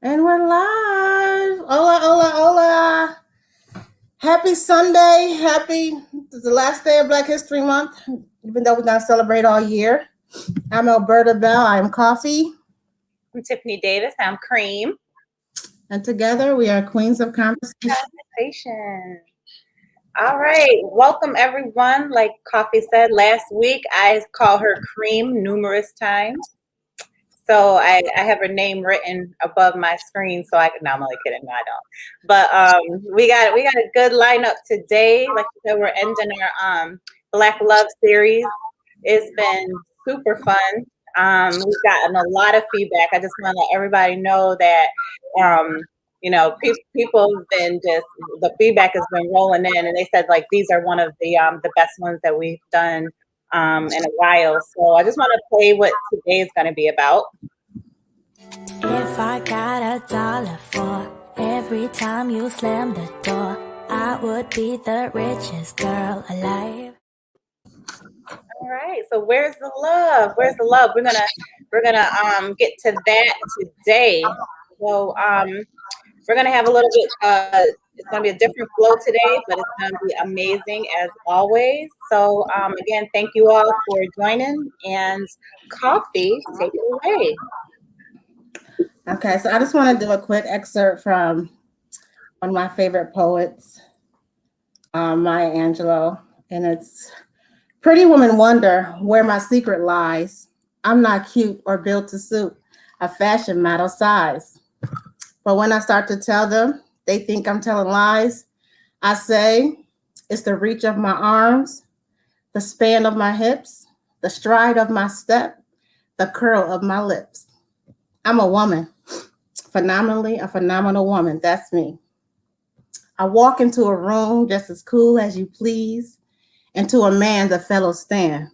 And we're live. Hola, hola, hola. Happy Sunday. The last day of Black History Month, even though we're going to celebrate all year. I'm Alberta Bell. I'm Coffee. I'm Tiffany Davis. I'm Cream. And together we are Queens of Conversation. All right. Welcome, everyone. Like Coffee said last week, I call her Cream numerous times. So I have her name written above my screen, so I can. No, I'm only kidding. No, I don't. But we got a good lineup today. Like I said, we're ending our Black Love series. It's been super fun. We've gotten a lot of feedback. I just want to let everybody know that people have been the feedback has been rolling in, and they said like these are one of the best ones that we've done in a while. So I just want to play what today is going to be about. If I got $1 for every time you slam the door, I would be the richest girl alive. All right. So where's the love? Where's the love? We're gonna get to that today. So we're gonna have a little bit. It's gonna be a different flow today, but it's gonna be amazing as always. So again, thank you all for joining. And Coffee, take it away. Okay, so I just want to do a quick excerpt from one of my favorite poets, Maya Angelou, and it's Pretty women wonder where my secret lies. I'm not cute or built to suit a fashion model size. But when I start to tell them, they think I'm telling lies. I say, it's the reach of my arms, the span of my hips, the stride of my step, the curl of my lips. I'm a woman, phenomenally a phenomenal woman. That's me. I walk into a room just as cool as you please, and to a man the fellows stand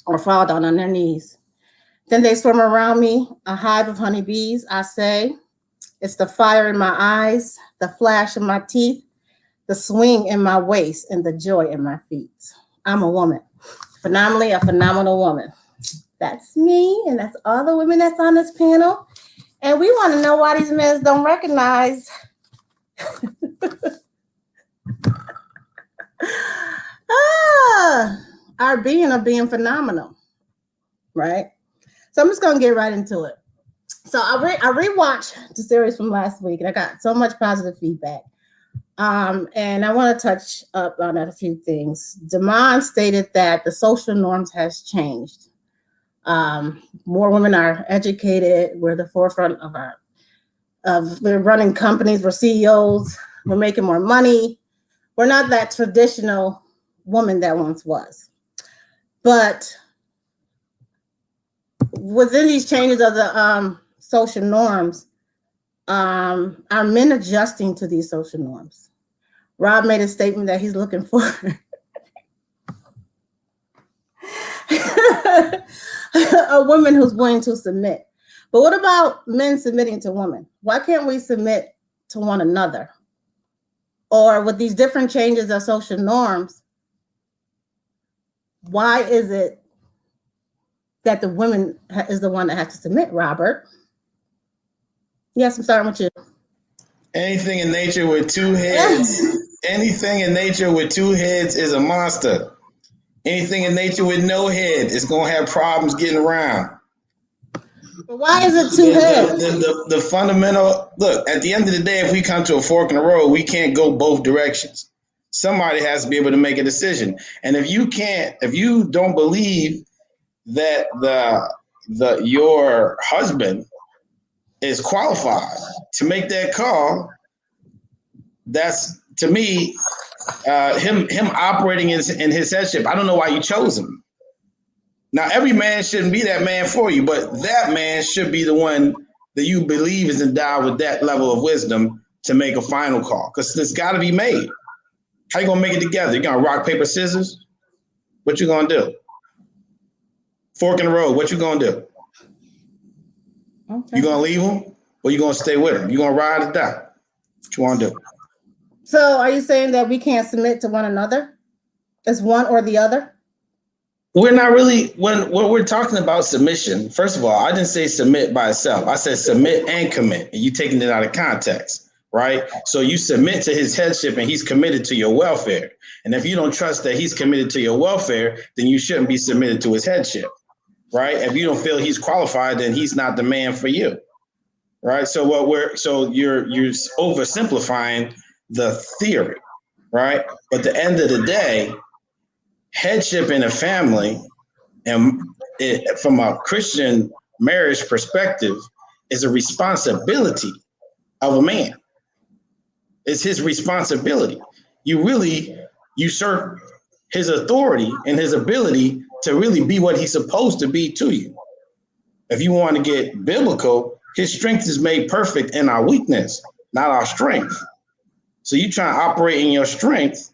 or fall down on their knees. Then they swim around me, a hive of honeybees. I say, it's the fire in my eyes, the flash in my teeth, the swing in my waist, and the joy in my feet. I'm a woman, phenomenally a phenomenal woman. That's me, and that's all the women that's on this panel. And we want to know why these men don't recognize our being phenomenal, right? So I'm just gonna get right into it. So I rewatched the series from last week, and I got so much positive feedback. And I want to touch up on a few things. Damon stated that the social norms has changed. More women are educated. We're the forefront we're running companies. We're CEOs. We're making more money. We're not that traditional woman that once was. But within these changes of the social norms, are men adjusting to these social norms? Rob made a statement that he's looking for a woman who's willing to submit. But what about men submitting to women? Why can't we submit to one another? Or with these different changes of social norms, why is it that the woman is the one that has to submit, Robert? Yes, I'm starting with you. Anything in nature with two heads, anything in nature with two heads is a monster. Anything in nature with no head is going to have problems getting around. But why is it two heads? The fundamental, look, at the end of the day, if we come to a fork in the road, we can't go both directions. Somebody has to be able to make a decision. And if you don't believe that your husband is qualified to make that call, that's, to me, him operating in his headship. I don't know why you chose him. Now, every man shouldn't be that man for you, but that man should be the one that you believe is endowed with that level of wisdom to make a final call, because it's got to be made. How you gonna make it together? You gonna rock, paper, scissors? What you gonna do? Fork in the road. What you gonna do? Okay. You gonna leave him, or you gonna stay with him? You gonna ride or die? What you wanna do? So are you saying that we can't submit to one another? It's one or the other? We're not really when we're talking about submission. First of all, I didn't say submit by itself. I said submit and commit, and you taking it out of context, right? So you submit to his headship, and he's committed to your welfare. And if you don't trust that he's committed to your welfare, then you shouldn't be submitted to his headship, right? If you don't feel he's qualified, then he's not the man for you, right? So you're oversimplifying the theory, right? But at the end of the day, headship in a family, and from a Christian marriage perspective, is a responsibility of a man. It's his responsibility. You really usurp his authority and his ability to really be what he's supposed to be to you. If you want to get biblical, his strength is made perfect in our weakness, not our strength. So you try to operate in your strength,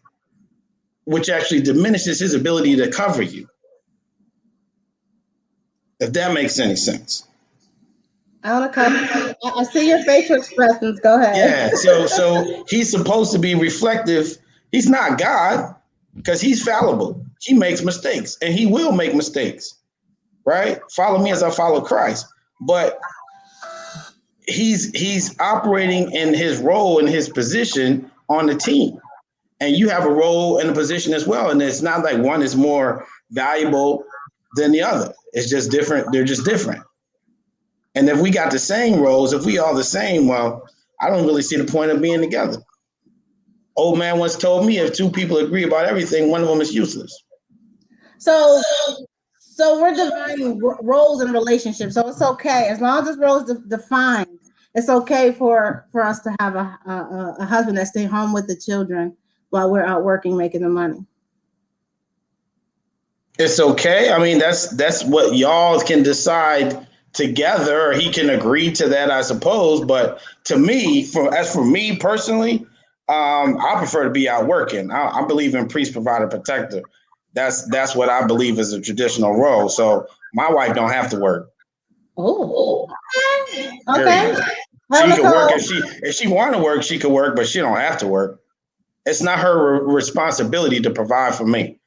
which actually diminishes his ability to cover you. If that makes any sense. I see your facial expressions. Go ahead. Yeah, so he's supposed to be reflective. He's not God because he's fallible. He makes mistakes and he will make mistakes, right? Follow me as I follow Christ. But he's operating in his role and his position on the team. And you have a role and a position as well. And it's not like one is more valuable than the other. It's just different. They're just different. And if we got the same roles, if we all the same, well, I don't really see the point of being together. Old man once told me if two people agree about everything, one of them is useless. So we're defining roles in relationships. So it's okay. As long as this role is defined, it's okay for us to have a husband that stay home with the children while we're out working, making the money. It's okay. I mean, that's what y'all can decide together. He can agree to that, I suppose. But to me, as for me personally, I prefer to be out working. I believe in priest, provider, protector. That's what I believe is a traditional role. So my wife don't have to work. Oh, okay. She can work if she want to work. She could work, but she don't have to work. It's not her responsibility to provide for me.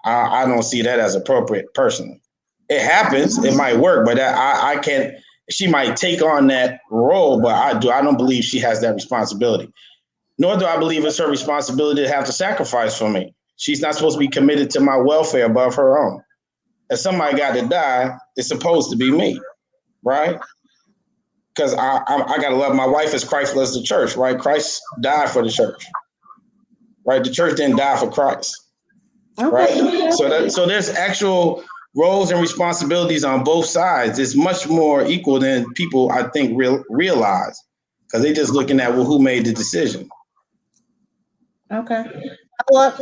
I don't see that as appropriate personally. It happens. It might work, but I can't. She might take on that role, but I don't believe she has that responsibility. Nor do I believe it's her responsibility to have to sacrifice for me. She's not supposed to be committed to my welfare above her own. If somebody got to die, it's supposed to be me, right? Because I got to love my wife as Christ loves the church, right? Christ died for the church, right? The church didn't die for Christ, right? So there's actual roles and responsibilities on both sides. It's much more equal than people, I think, realize, because they're just looking at, well, who made the decision? Okay. Follow up,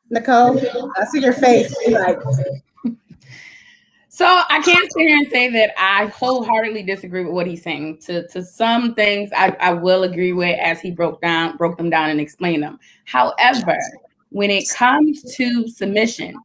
Nicole. I see your face. So I can't sit here and say that I wholeheartedly disagree with what he's saying. To some things I will agree with as he broke them down and explained them. However, when it comes to submission,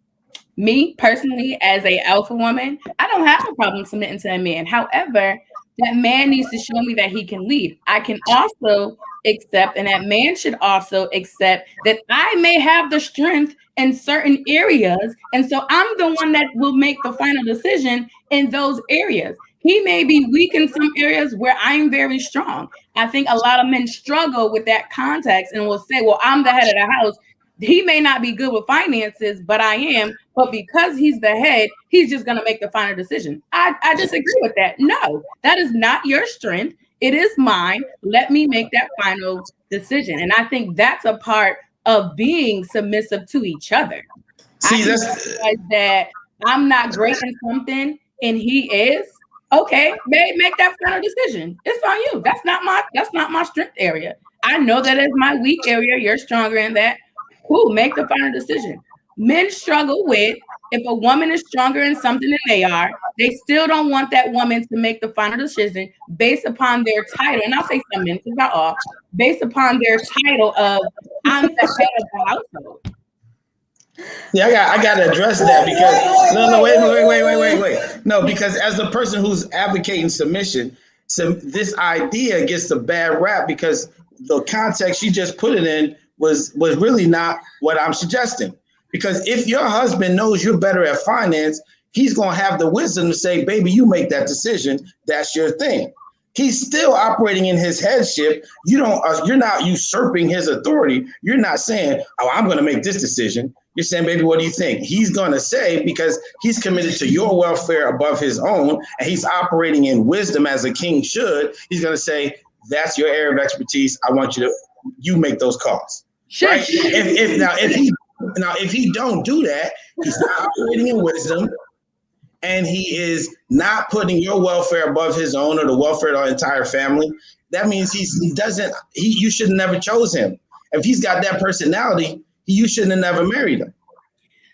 me personally, as a alpha woman, I don't have a problem submitting to a man. However, that man needs to show me that he can lead. I can also accept, and that man should also accept that I may have the strength in certain areas. And so I'm the one that will make the final decision in those areas. He may be weak in some areas where I'm very strong. I think a lot of men struggle with that context and will say, well, I'm the head of the house. He may not be good with finances, but I am. But because he's the head, he's just going to make the final decision. I disagree with that. No, that is not your strength. It is mine. Let me make that final decision. And I think that's a part of being submissive to each other. See, I realize that I'm not great in something and he is. Okay, babe, make that final decision. It's on you. That's not my strength area. I know that is my weak area. You're stronger in that. Cool, make the final decision. Men struggle with, if a woman is stronger in something than they are, they still don't want that woman to make the final decision based upon their title. And I'll say some men, because not all, based upon their title of, I'm the head of the household. Yeah, I got to address that because wait. No, because as the person who's advocating submission, this idea gets a bad rap because the context she just put it in was really not what I'm suggesting. Because if your husband knows you're better at finance, he's going to have the wisdom to say, baby, you make that decision. That's your thing. He's still operating in his headship. You're not usurping his authority. You're not saying, oh, I'm going to make this decision. You're saying, baby, what do you think? He's going to say, because he's committed to your welfare above his own, and he's operating in wisdom as a king should. He's going to say, that's your area of expertise. I want you make those calls. Sure. Right? If he don't do that, he's not operating in wisdom, and he is not putting your welfare above his own or the welfare of the entire family. That means you should have never chose him. If he's got that personality, you shouldn't have never married him.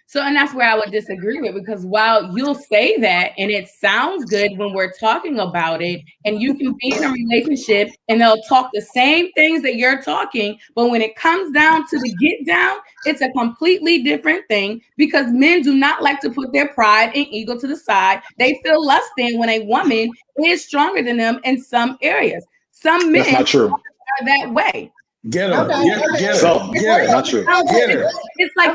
So, and that's where I would disagree with, because while you'll say that and it sounds good when we're talking about it, and you can be in a relationship and they'll talk the same things that you're talking, but when it comes down to the get down, it's a completely different thing, because men do not like to put their pride and ego to the side. They feel less than when a woman is stronger than them in some areas. Some men That's not true. are that way. Get him. Okay. Get So, him. Get him. not true. Get her. It's like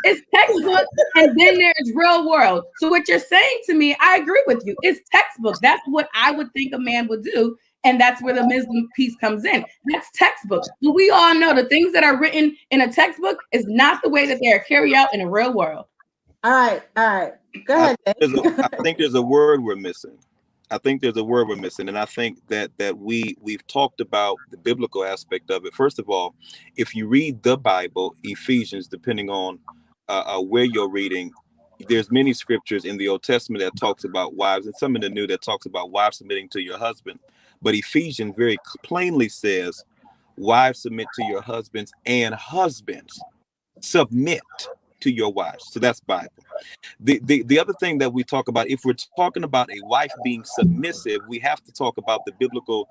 it's textbook, and then there's real world. So what you're saying to me, I agree with you. It's textbook. That's what I would think a man would do. And that's where the wisdom piece comes in. That's textbook. But we all know the things that are written in a textbook is not the way that they are carried out in the real world. All right. Go ahead, Dave. I think there's a word we're missing. And I think that we've talked about the biblical aspect of it. First of all, if you read the Bible, Ephesians, depending on where you're reading, there's many scriptures in the Old Testament that talks about wives, and some in the New that talks about wives submitting to your husband. But Ephesians very plainly says, wives submit to your husbands, and husbands submit to your wives. So that's Bible. The other thing that we talk about, if we're talking about a wife being submissive, we have to talk about the biblical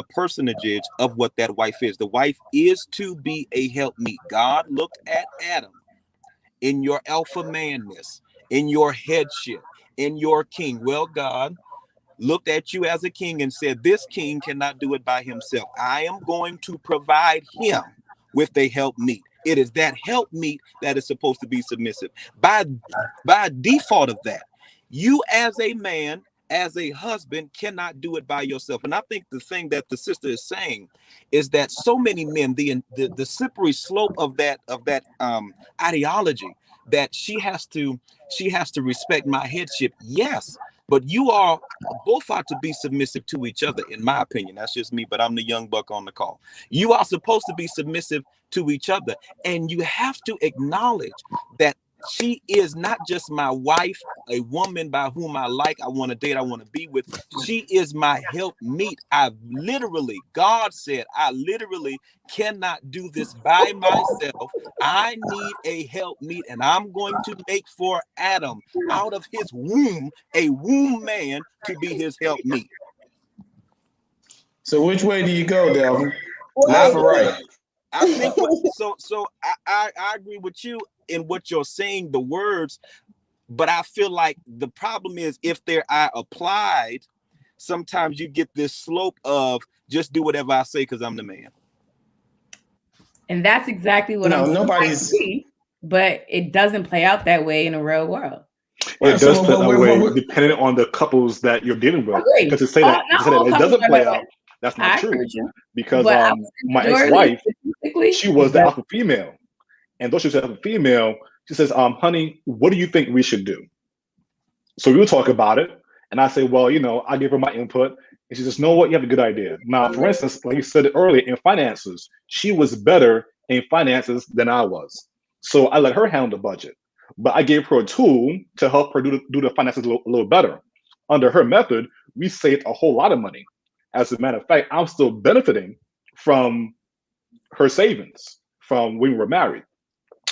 personage of what that wife is. The wife is to be a helpmeet. God looked at Adam in your alpha manness, in your headship, in your king. Well, God looked at you as a king and said, this king cannot do it by himself. I am going to provide him with a helpmeet. It is that helpmeet that is supposed to be submissive. By default of that, you as a man, as a husband, cannot do it by yourself. And I think the thing that the sister is saying is that so many men, the slippery slope of that ideology, that she has to respect my headship. Yes, but you are both ought to be submissive to each other, in my opinion. That's just me, but I'm the young buck on the call. You are supposed to be submissive to each other, and you have to acknowledge that she is not just my wife, a woman by whom I like, I want to date, I want to be with. She is my helpmeet. God said, I literally cannot do this by myself. I need a helpmeet, and I'm going to make for Adam out of his womb a womb man to be his helpmeet. So which way do you go, Delvin? Left or right? I think so. I agree with you in what you're saying, the words, but I feel like the problem is if they are applied, sometimes you get this slope of just do whatever I say because I'm the man. And that's exactly what nobody's. But it doesn't play out that way in the real world. It does play that way, depending on the couples that you're dealing with. Because to say that it doesn't play out, that's not true. Because my ex-wife, she was the alpha female. And though she was the alpha female, she says, honey, what do you think we should do? So we would talk about it. And I say, well, I give her my input. And she says, know what? You have a good idea. Now, for instance, like you said earlier, in finances, she was better in finances than I was. So I let her handle the budget. But I gave her a tool to help her do the finances a little better. Under her method, we saved a whole lot of money. As a matter of fact, I'm still benefiting from her savings from when we were married.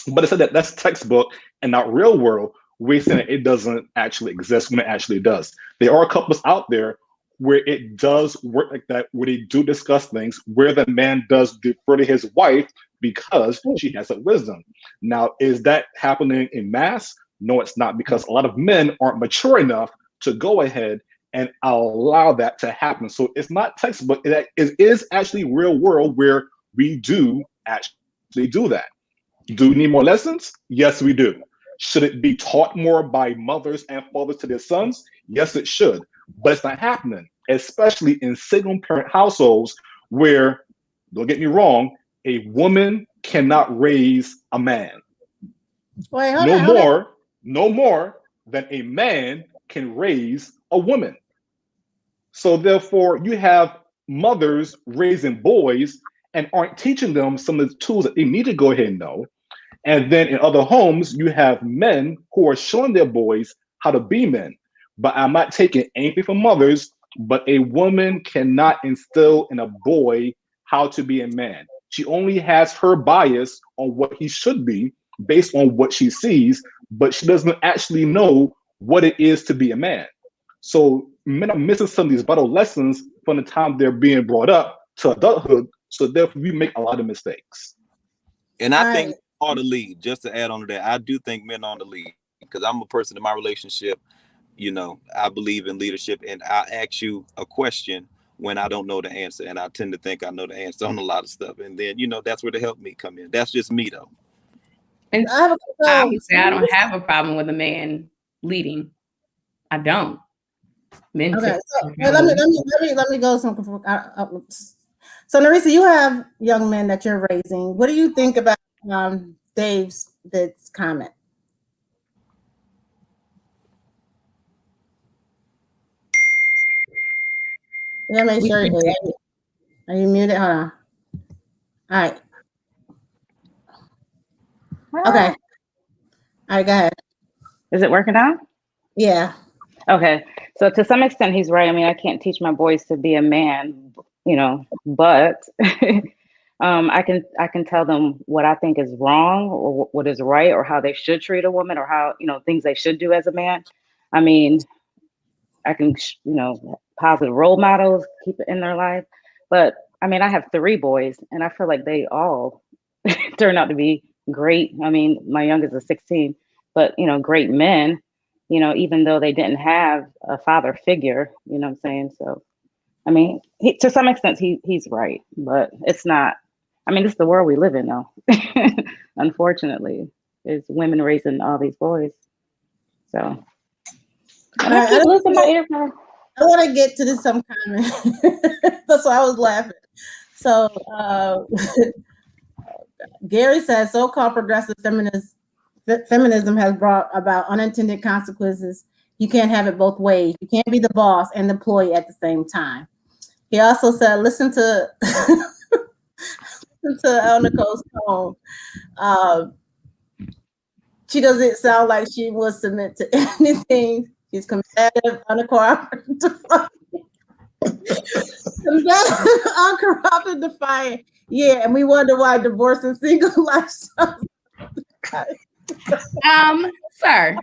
But I said that's textbook and not real world. We're saying that it doesn't actually exist when it actually does. There are couples out there where it does work like that, where they do discuss things, where the man does defer to his wife because she has that wisdom. Now, is that happening in mass? No, it's not, because a lot of men aren't mature enough to go ahead and allow that to happen. So it's not textbook. It is actually real world where we do actually do that. Do we need more lessons? Yes, we do. Should it be taught more by mothers and fathers to their sons? Yes, it should. But it's not happening, especially in single-parent households where, don't get me wrong, a woman cannot raise a man. Wait, No more than a man can raise a woman. So therefore, you have mothers raising boys and aren't teaching them some of the tools that they need to go ahead and know. And then in other homes, you have men who are showing their boys how to be men. But I'm not taking anything from mothers, but a woman cannot instill in a boy how to be a man. She only has her bias on what he should be based on what she sees, but she doesn't actually know what it is to be a man. So men are missing some of these vital lessons from the time they're being brought up to adulthood. So therefore, we make a lot of mistakes. And I think on the lead, just to add on to that, I do think men on the lead, because I'm a person in my relationship, you know, I believe in leadership, and I ask you a question when I don't know the answer, and I tend to think I know the answer on a lot of stuff, and then, you know, that's where the help me come in. That's just me, though. And I would say I don't have a problem with a man leading. I don't. Men okay, so let me go some. So Narisa, you have young men that you're raising. What do you think about Dave's comment? Let me make sure. Are you muted? Hold on. All right. Okay. All right, go ahead. Is it working out? Yeah. Okay. So to some extent, he's right. I mean, I can't teach my boys to be a man, you know, but I can tell them what I think is wrong or what is right or how they should treat a woman or how, you know, things they should do as a man. I mean, I can, you know, positive role models, keep it in their life. But I mean, I have 3 boys and I feel like they all turn out to be great. I mean, my youngest is 16, but, you know, great men, you know, even though they didn't have a father figure, you know what I'm saying? So, I mean, to some extent, he's right, but it's not, I mean, it's the world we live in though. Unfortunately, it's women raising all these boys. So. I want to get to this some comment. That's why I was laughing. So Gary says, so-called progressive feminism has brought about unintended consequences. You can't have it both ways. You can't be the boss and the employee at the same time. He also said, listen to El Nicole's tone. She doesn't sound like she will submit to anything. She's combative, uncooperative, uncorrupted, defiant. Yeah, and we wonder why divorce and single lifestyle. Sir.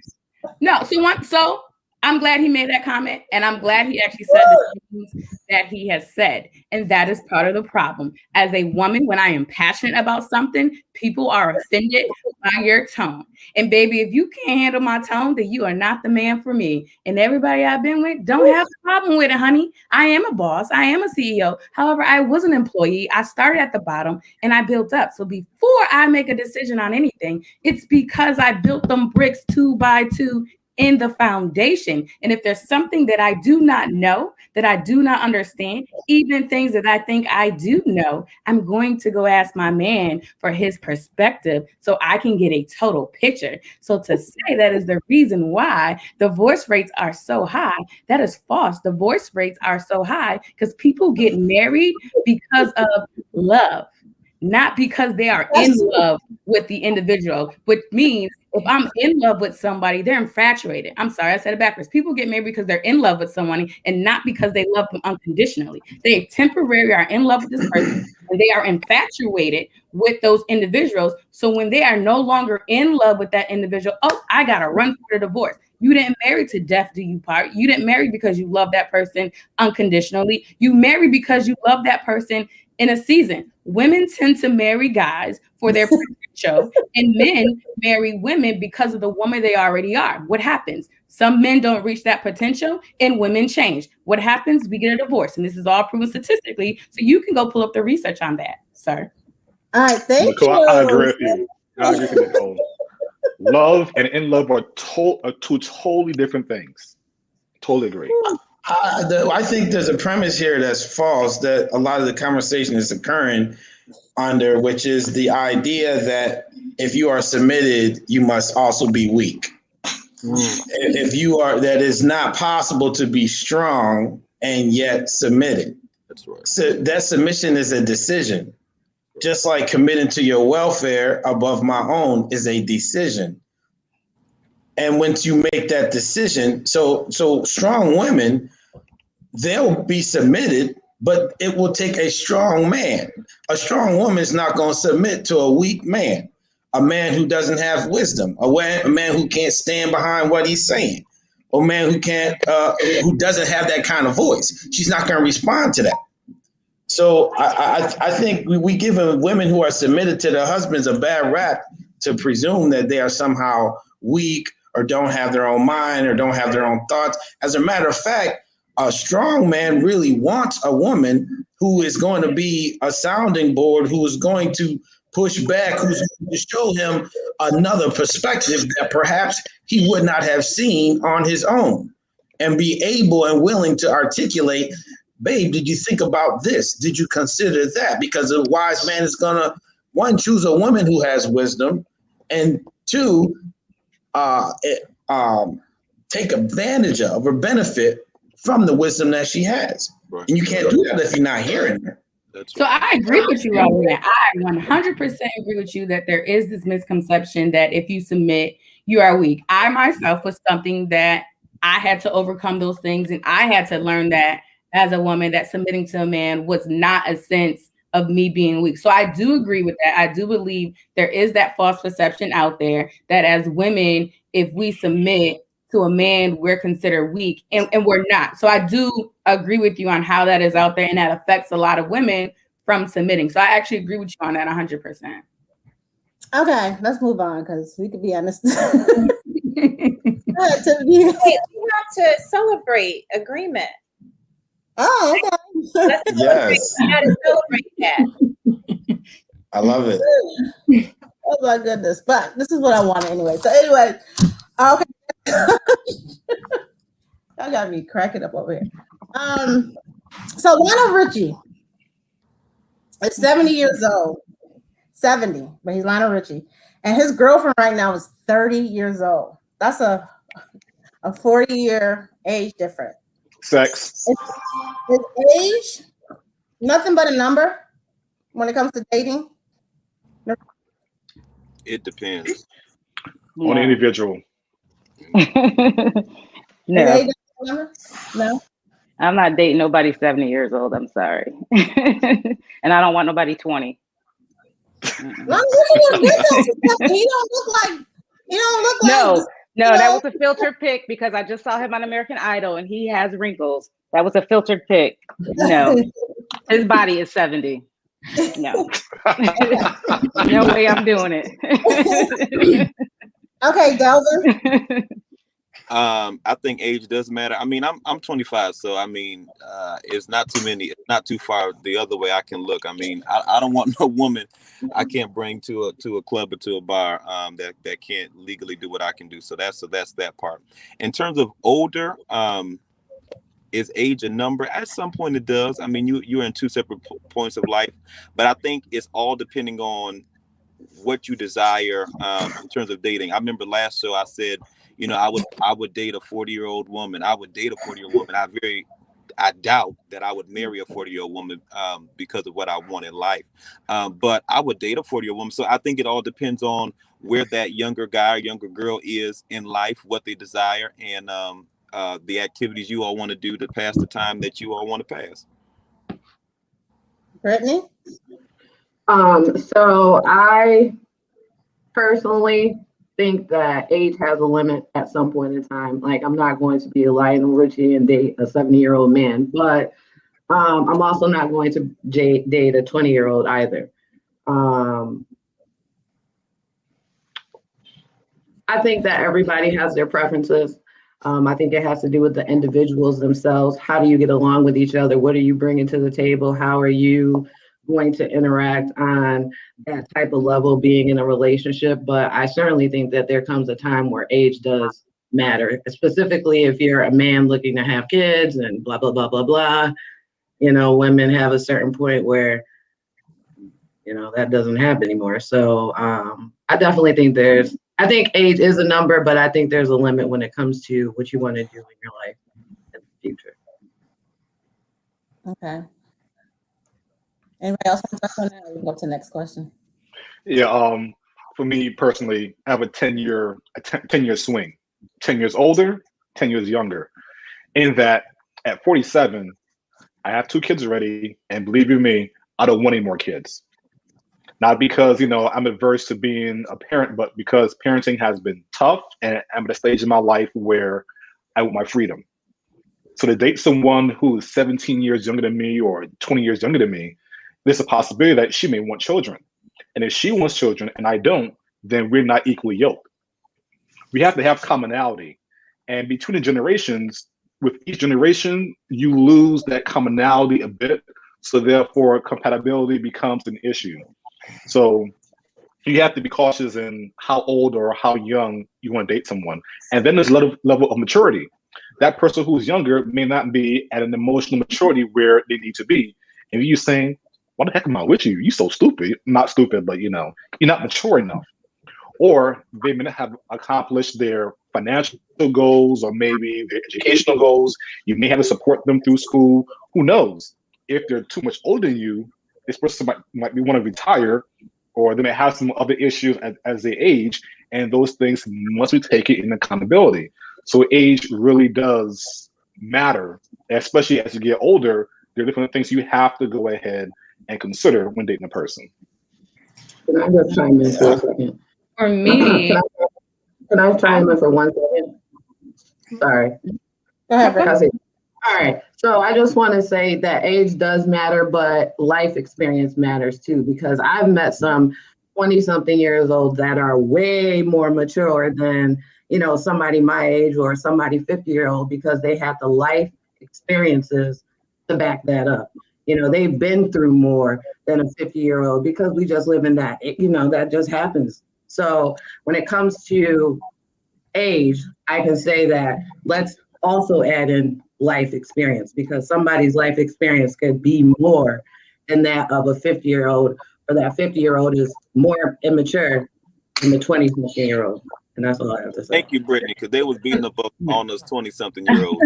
No, so I'm glad he made that comment, and I'm glad he actually said the things that he has said, and that is part of the problem. As a woman, when I am passionate about something, people are offended by your tone. And baby, if you can't handle my tone, then you are not the man for me. And everybody I've been with don't have a problem with it, honey. I am a boss. I am a CEO. However, I was an employee. I started at the bottom and I built up. So before I make a decision on anything, it's because I built them bricks 2 by 2 in the foundation. And if there's something that I do not know, that I do not understand, even things that I think I do know, I'm going to go ask my man for his perspective so I can get a total picture. So to say that is the reason why divorce rates are so high, that is false. Divorce rates are so high because people get married because of love, not because they are in love with the individual, which means if I'm in love with somebody, they're infatuated. I'm sorry, I said it backwards. People get married because they're in love with someone and not because they love them unconditionally. They temporarily are in love with this person and they are infatuated with those individuals. So when they are no longer in love with that individual, oh, I got to run for the divorce. You didn't marry to death do you part. You didn't marry because you love that person unconditionally. You marry because you love that person in a season. Women tend to marry guys for their potential, and men marry women because of the woman they already are. What happens? Some men don't reach that potential, and women change. What happens? We get a divorce, and this is all proven statistically. So you can go pull up the research on that, sir. All right, thank Nicole, you. I agree with you. I agree with Nicole. Love and in love are two totally different things. Totally agree. I think there's a premise here that's false that a lot of the conversation is occurring under, which is the idea that if you are submitted, you must also be weak. If you are, that it's not possible to be strong and yet submitted. That's right. So that submission is a decision. Just like committing to your welfare above my own is a decision. And once you make that decision, so strong women, they'll be submitted, but it will take a strong man. A strong woman is not going to submit to a weak man, a man who doesn't have wisdom, a man who can't stand behind what he's saying, a man who who doesn't have that kind of voice. She's not going to respond to that. So I think we give women who are submitted to their husbands a bad rap to presume that they are somehow weak or don't have their own mind or don't have their own thoughts. As a matter of fact, a strong man really wants a woman who is going to be a sounding board, who is going to push back, who's going to show him another perspective that perhaps he would not have seen on his own, and be able and willing to articulate, babe, did you think about this? Did you consider that? Because a wise man is going to, one, choose a woman who has wisdom, and two, take advantage of or benefit from the wisdom that she has. Right. And you can't do that if you're not hearing her. So I agree with you, Robert. I 100% agree with you that there is this misconception that if you submit, you are weak. I myself was something that I had to overcome those things, and I had to learn that as a woman, that submitting to a man was not a sense of me being weak. So I do agree with that. I do believe there is that false perception out there that as women, if we submit to a man, we're considered weak, and we're not. So I do agree with you on how that is out there, and that affects a lot of women from submitting. So I actually agree with you on that 100%. Okay, let's move on because we could be honest. We have to celebrate agreement. Oh, okay. Yes. We got to celebrate that. I love it. Oh my goodness. But this is what I wanted anyway. So anyway, okay. Y'all got me cracking up over here. So Lionel Richie is 70 years old. 70, but he's Lionel Richie. And his girlfriend right now is 30 years old. That's a 40-year age difference. Sex. Is age nothing but a number when it comes to dating? It depends. On the individual. No. No. I'm not dating nobody 70 years old. I'm sorry. And I don't want nobody 20. He don't look like No, that was a filtered pic because I just saw him on American Idol and he has wrinkles. That was a filtered pic. No, his body is 70. No, no way I'm doing it. Okay, Delvin. I think age does matter. I mean, I'm 25, so I mean, it's not too far the other way I can look. I mean, I don't want no woman I can't bring to a club or to a bar that can't legally do what I can do. So that's that part. In terms of older, is age a number? At some point it does. I mean, you're in two separate points of life, but I think it's all depending on what you desire in terms of dating. I remember last show I said, you know, I would date a 40-year-old woman. I would date a 40-year-old woman. I doubt that I would marry a 40-year-old woman because of what I want in life. But I would date a 40-year-old woman. So I think it all depends on where that younger guy or younger girl is in life, what they desire, and the activities you all want to do to pass the time that you all want to pass. Brittany? So I personally think that age has a limit at some point in time. Like, I'm not going to be a Lionel Richie and date a 70-year-old man, but I'm also not going to date a 20-year-old either. I think that everybody has their preferences. I think it has to do with the individuals themselves. How do you get along with each other? What are you bringing to the table? How are you going to interact on that type of level being in a relationship, but I certainly think that there comes a time where age does matter, specifically if you're a man looking to have kids and blah, blah, blah, blah, blah. You know, women have a certain point where, you know, that doesn't happen anymore. So I definitely think I think age is a number, but I think there's a limit when it comes to what you want to do in your life in the future. Okay. Anybody else want to talk on that? We'll go to the next question. Yeah, for me personally, I have a 10-year swing. 10 years older, 10 years younger. In that at 47, I have 2 kids already, and believe you me, I don't want any more kids. Not because, you know, I'm averse to being a parent, but because parenting has been tough, and I'm at a stage in my life where I want my freedom. So to date someone who is 17 years younger than me or 20 years younger than me, there's a possibility that she may want children. And if she wants children and I don't, then we're not equally yoked. We have to have commonality. And between the generations, with each generation, you lose that commonality a bit. So therefore, compatibility becomes an issue. So you have to be cautious in how old or how young you want to date someone. And then there's a level of maturity. That person who's younger may not be at an emotional maturity where they need to be. And you're saying, why the heck am I with you? You're so stupid. Not stupid, but you know, you're not mature enough. Or they may not have accomplished their financial goals or maybe their educational goals. You may have to support them through school. Who knows? If they're too much older than you, this person might be want to retire, or they may have some other issues as they age, and those things must be taken in accountability. So age really does matter, especially as you get older. There are different things you have to go ahead and consider when dating a person. Can I just chime in for a second? For me, can I chime in for 1 second? Sorry. Go ahead, all right. So I just want to say that age does matter, but life experience matters too, because I've met some 20-something years old that are way more mature than, you know, somebody my age or somebody 50-year-old, because they have the life experiences to back that up. You know, they've been through more than a 50-year-old, because we just live in that, you know, that just happens. So when it comes to age, I can say that let's also add in life experience, because somebody's life experience could be more than that of a 50-year-old, or that 50-year-old is more immature than the 20-something-year-old. And that's all I have to say. Thank you, Brittany, because they was beating up on us 20-something-year-olds.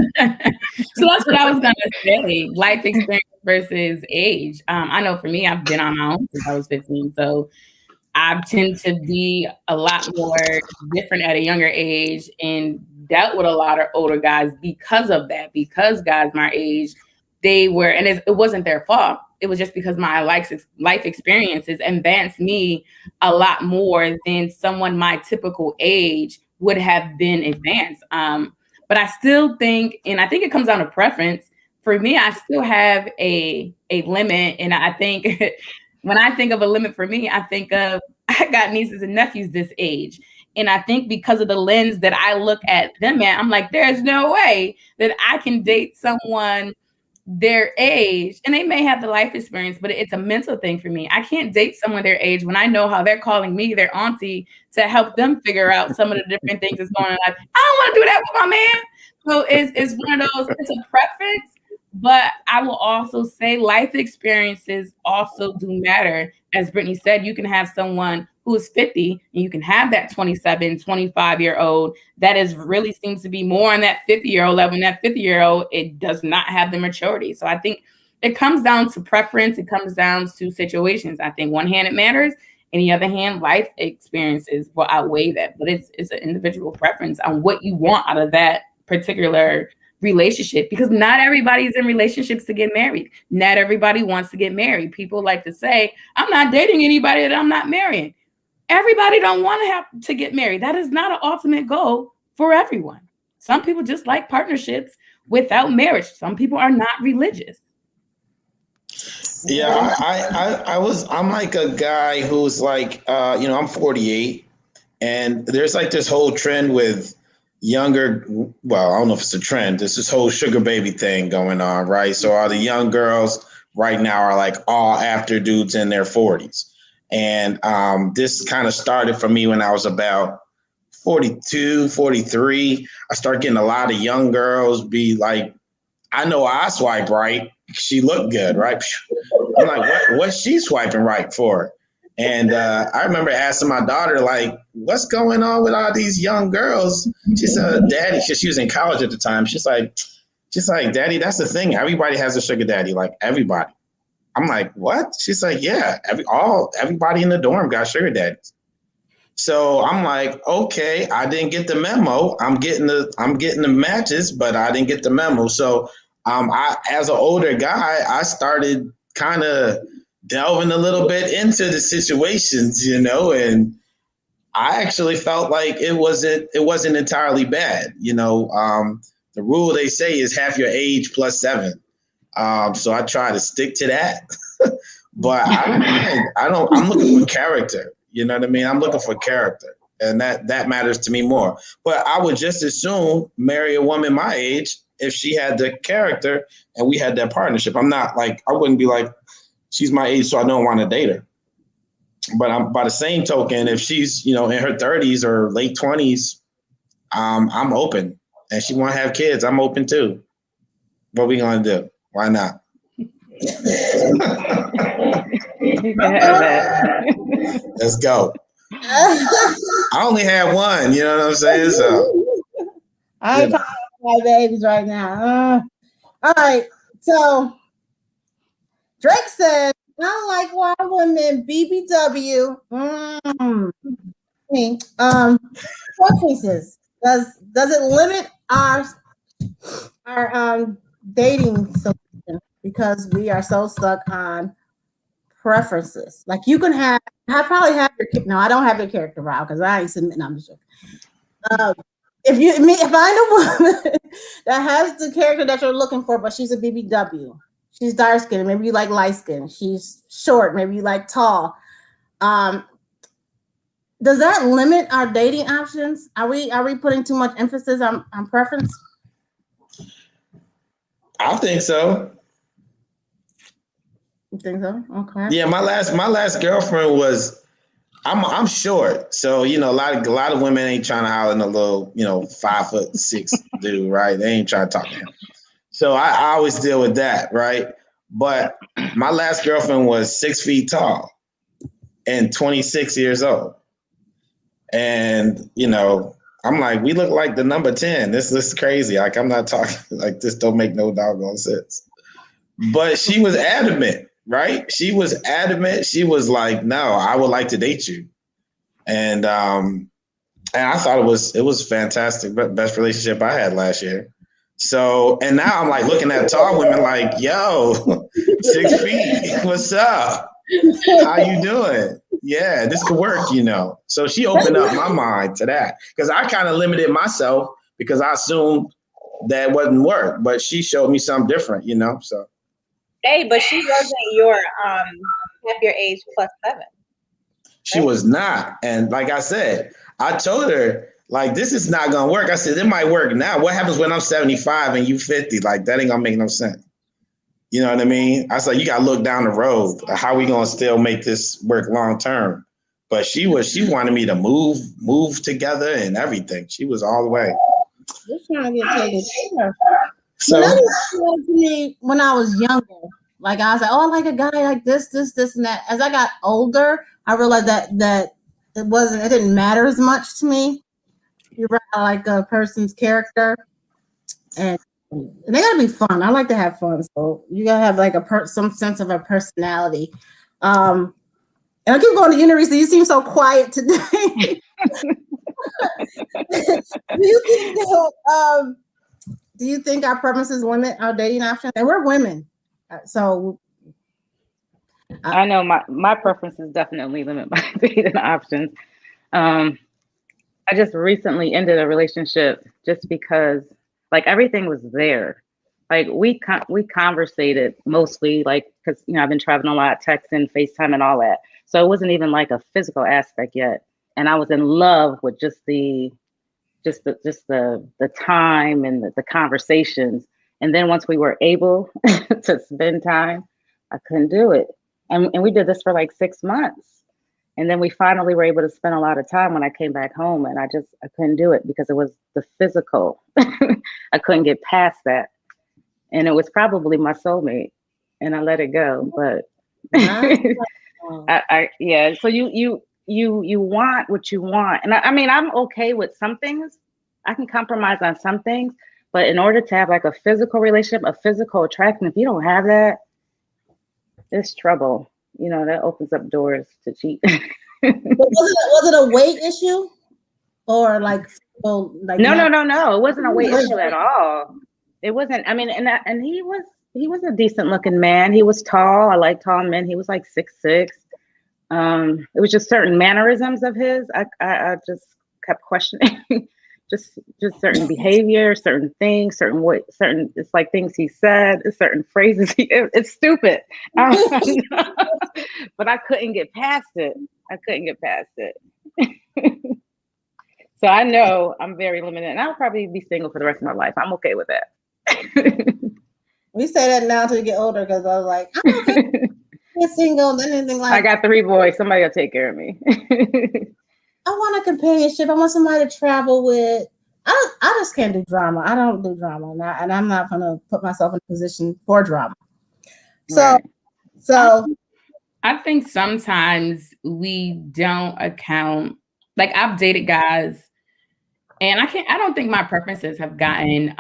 So that's what I was gonna say. Life experience versus age. I know for me, I've been on my own since I was 15, so I tend to be a lot more different at a younger age and dealt with a lot of older guys because of that. Because guys my age, they were, and it wasn't their fault. It was just because my life experiences advanced me a lot more than someone my typical age would have been advanced. But I still think, and I think it comes down to preference. For me, I still have a limit, and I think when I think of a limit for me, I think of, I got nieces and nephews this age. And I think because of the lens that I look at them at, I'm like, there's no way that I can date someone their age, and they may have the life experience, but it's a mental thing for me. I can't date someone their age when I know how they're calling me their auntie to help them figure out some of the different things that's going on in life. I don't want to do that with my man. So it's one of those, it's a preference, but I will also say life experiences also do matter. As Brittany said, you can have someone who is 50 and you can have that 27, 25-year-old that is really seems to be more on that 50-year-old level. And that 50-year-old, it does not have the maturity. So I think it comes down to preference. It comes down to situations. I think one hand it matters. And the other hand, life experiences will outweigh that. But it's an individual preference on what you want out of that particular relationship, because not everybody's in relationships to get married. Not everybody wants to get married. People like to say, I'm not dating anybody that I'm not marrying. Everybody don't want to have to get married. That is not an ultimate goal for everyone. Some people just like partnerships without marriage. Some people are not religious. Yeah, I'm like a guy who's like, I'm 48, and there's like this whole trend with younger, well, I don't know if it's a trend. There's this whole sugar baby thing going on, right? So all the young girls right now are like all after dudes in their 40s. And this kind of started for me when I was about 42, 43. I started getting a lot of young girls be like, I know I swipe right. She looked good, right? I'm like, what's she swiping right for? And I remember asking my daughter, like, what's going on with all these young girls? She said, Daddy, she was in college at the time. She's like, Daddy, that's the thing. Everybody has a sugar daddy, like everybody. I'm like, what? She's like, yeah, everybody in the dorm got sugar daddies. So I'm like, okay, I didn't get the memo. I'm getting the matches, but I didn't get the memo. So I, as an older guy, I started kind of delving a little bit into the situations, and I actually felt like it wasn't entirely bad. The rule they say is half your age plus 7. So I try to stick to that. But I'm looking for character. You know what I mean? I'm looking for character, and that matters to me more. But I would just as soon marry a woman my age if she had the character and we had that partnership. I'm not like, I wouldn't be like, she's my age, so I don't want to date her. But by the same token, if she's, in her 30s or late 20s, I'm open. And she want to have kids, I'm open too. What we gonna do? Why not? You can have that. Let's go. I only have one, you know what I'm saying? So I ain't talking about my babies right now. All right. So Drake said, I don't like why women BBW. Preferences. Does it limit our dating solution because we are so stuck on preferences? Like you can I probably have your, no, I don't have your character, Rob, because I ain't submitting. I'm just joking. If I find a woman that has the character that you're looking for, but she's a BBW, she's dark skinned, maybe you like light skin, she's short, maybe you like tall. Does that limit our dating options? Are we putting too much emphasis on preference? I think so. You think so? Okay. Yeah, my last girlfriend was, I'm short, so a lot of women ain't trying to holler in a little 5'6" dude, right? They ain't trying to talk to him. So I always deal with that, right? But my last girlfriend was 6 feet tall and 26 years old, and I'm like, we look like the number 10. This is crazy. Like I'm not talking like this. Don't make no doggone sense. But she was adamant. Right? She was adamant. She was like, no, I would like to date you. And I thought it was fantastic. Best relationship I had last year. So, and now I'm like looking at tall women like, yo, 6 feet, what's up? How you doing? Yeah, this could work, So she opened up my mind to that because I kind of limited myself because I assumed that wouldn't work, but she showed me something different, so. Hey, but she wasn't your half your age plus 7. Right? She was not. And like I said, I told her, like, this is not gonna work. I said, it might work now. What happens when I'm 75 and you 50? Like, that ain't gonna make no sense. You know what I mean? I said, you gotta look down the road. How we gonna still make this work long term? But she wanted me to move together and everything. She was all the way. You're trying to get taken care of. So to me when I was younger, like I was like, oh, I like a guy like this, and that. As I got older, I realized that it didn't matter as much to me. You're right, I like a person's character, and they gotta be fun. I like to have fun, so you gotta have like some sense of a personality. And I keep going to Unireesa. You seem so quiet today. Do you think our preferences limit our dating options? And we're women, so I know my preferences definitely limit my dating options. I just recently ended a relationship just because, like, everything was there. Like we conversated mostly, like, because I've been traveling a lot, texting, FaceTime, and all that. So it wasn't even like a physical aspect yet, and I was in love with just the time and the conversations. And then once we were able to spend time, I couldn't do it. And we did this for like 6 months. And then we finally were able to spend a lot of time when I came back home, and I couldn't do it because it was the physical. I couldn't get past that. And it was probably my soulmate, and I let it go. But yeah. So you want what you want. And I mean, I'm okay with some things. I can compromise on some things, but in order to have like a physical relationship, a physical attraction, if you don't have that, it's trouble. You know, that opens up doors to cheat. Was it a weight issue, or like no? It wasn't a weight issue at all. It wasn't. I mean, and he was a decent looking man. He was tall. I like tall men. He was like 6'6". It was just certain mannerisms of his. I just kept questioning. just certain behavior, certain things, certain. It's like things he said, certain phrases. It's stupid, but I couldn't get past it. So I know I'm very limited, and I'll probably be single for the rest of my life. I'm okay with that. We say that now till we get older, because I was like, I'm okay with single, anything like. I got 3 boys. Somebody will take care of me. I want a companionship. I want somebody to travel with. I just can't do drama. I don't do drama, and I'm not going to put myself in a position for drama. So I think sometimes we don't account. Like, I've dated guys, and I don't think my preferences have gotten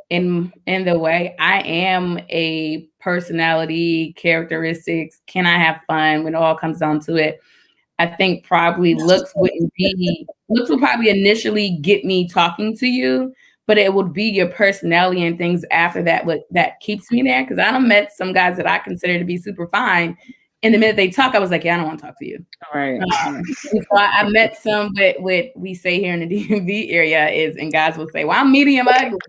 in the way. I am a personality, characteristics. Can I have fun when it all comes down to it? I think probably looks would probably initially get me talking to you, but it would be your personality and things after that that keeps me there. Because I done met some guys that I consider to be super fine. And the minute they talk, I was like, yeah, I don't want to talk to you. All right. So I met some with we say here in the DMV area and guys will say, well, I'm medium ugly.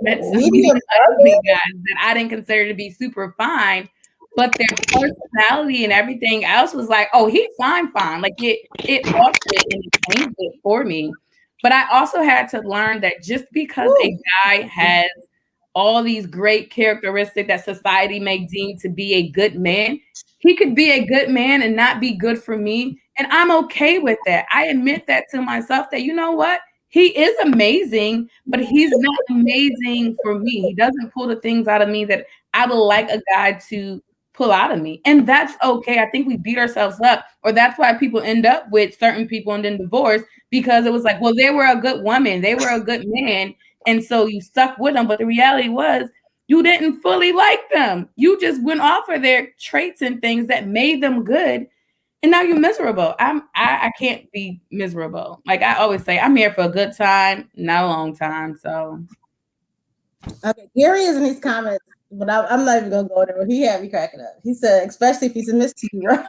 Met some medium ugly guys that I didn't consider to be super fine, but their personality and everything else was like, oh, he's fine. Like it altered it and it changed it for me. But I also had to learn that just because a guy has all these great characteristics that society may deem to be a good man, he could be a good man and not be good for me. And I'm okay with that. I admit that to myself that, you know what? He is amazing, but he's not amazing for me. He doesn't pull the things out of me that I would like a guy to pull out of me. And that's okay. I think we beat ourselves up, or that's why people end up with certain people and then divorce, because it was like, well, they were a good woman. They were a good man. And so you stuck with them. But the reality was you didn't fully like them. You just went off of their traits and things that made them good. And now you're miserable. I can't be miserable. Like I always say, I'm here for a good time, not a long time. So. Okay, Gary is in these comments, but I'm not even going to go there. He had me cracking up. He said, especially if he's a Miss TV, right?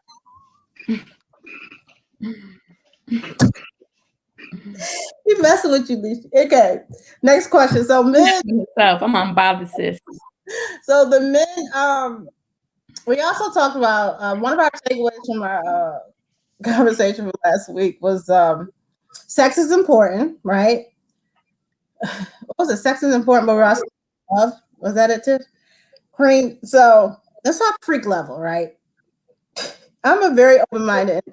He messing with you, Lisa. Okay, next question. So men, I'm unbothered, sis. So the men, we also talked about one of our takeaways from our conversation from last week was sex is important, right? What was it? Sex is important, but we're also love. Was that it, Tiff? Cream. So let's talk freak level, right? I'm a very open-minded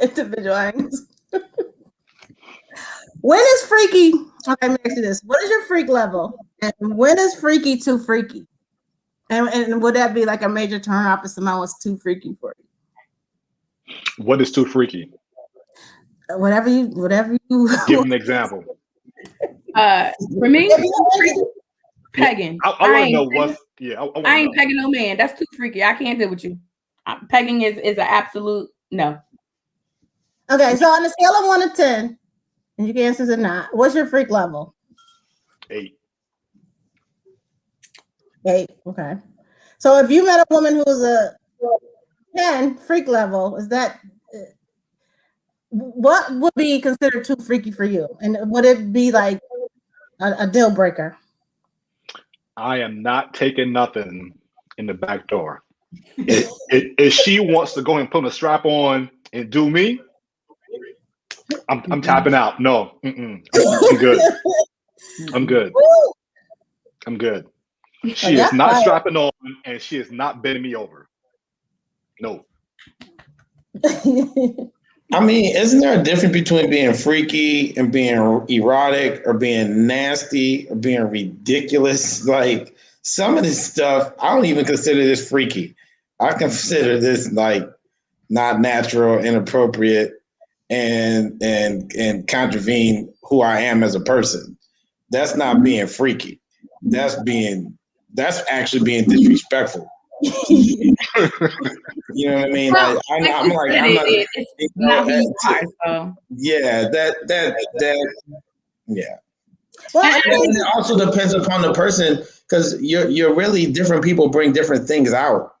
individual. When is freaky? Okay, let me ask you this. What is your freak level? And when is freaky too freaky? And would that be like a major turn off if someone was too freaky for you? What is too freaky? Whatever you give an example. For me, pegging. I want to know what's I ain't pegging no man. That's too freaky. I can't deal with you. Pegging is an absolute no. Okay, so on a scale of 1 to 10, and you can answer or not, what's your freak level? 8. 8. Okay. So if you met a woman who was a 10 freak level, is that what would be considered too freaky for you? And would it be like a deal breaker? I am not taking nothing in the back door. If she wants to go and put a strap on and do me, I'm tapping out. No, I'm good. I'm good. I'm good. She is not strapping on, and she is not bending me over. No. I mean, isn't there a difference between being freaky and being erotic, or being nasty, or being ridiculous? Like, some of this stuff, I don't even consider this freaky. I consider this like not natural, inappropriate, and contravene who I am as a person. That's not being freaky. That's actually being disrespectful. You know what I mean? Well, I'm not. It's not who you are, so. Yeah, yeah. Well, and it also depends upon the person, because you're really different. People bring different things out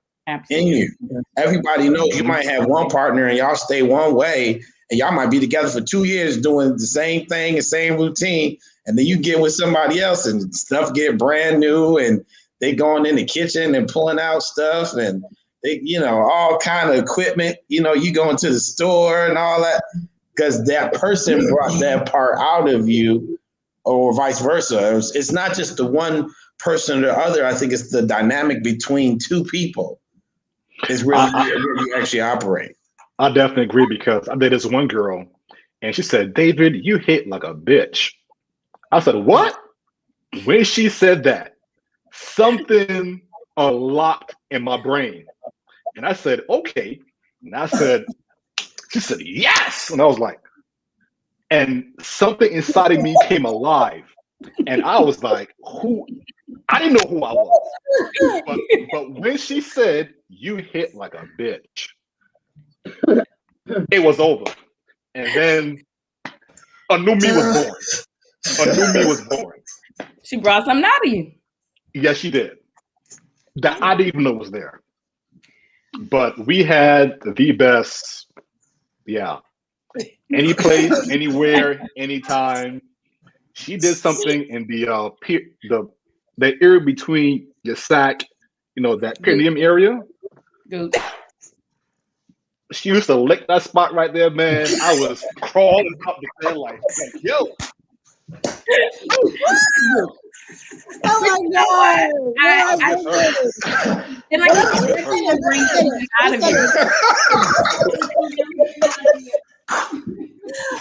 in you. Everybody knows you might have one partner and y'all stay one way, and y'all might be together for 2 years doing the same thing, the same routine, and then you get with somebody else and stuff get brand new, and they going in the kitchen and pulling out stuff, and they, all kind of equipment. You go into the store and all that, because that person brought that part out of you, or vice versa. It's not just the one person or the other. I think it's the dynamic between two people is really where you actually operate. I definitely agree, because I did this one girl, and she said, "David, you hit like a bitch." I said, "What?" When she said that, something unlocked in my brain. And I said, "Okay." And she said, "Yes." And I was like, and something inside of me came alive. And I was like, I didn't know who I was. But when she said, "You hit like a bitch," it was over. And then a new me was born. A new me was born. She brought something out of you. Yes, she did. That I didn't even know was there. But we had the best, any place, anywhere, anytime. She did something in the area between your sack, that perineum area. Good. She used to lick that spot right there, man. I was crawling up the bed like yo. Oh my God! And like, bring something out of you.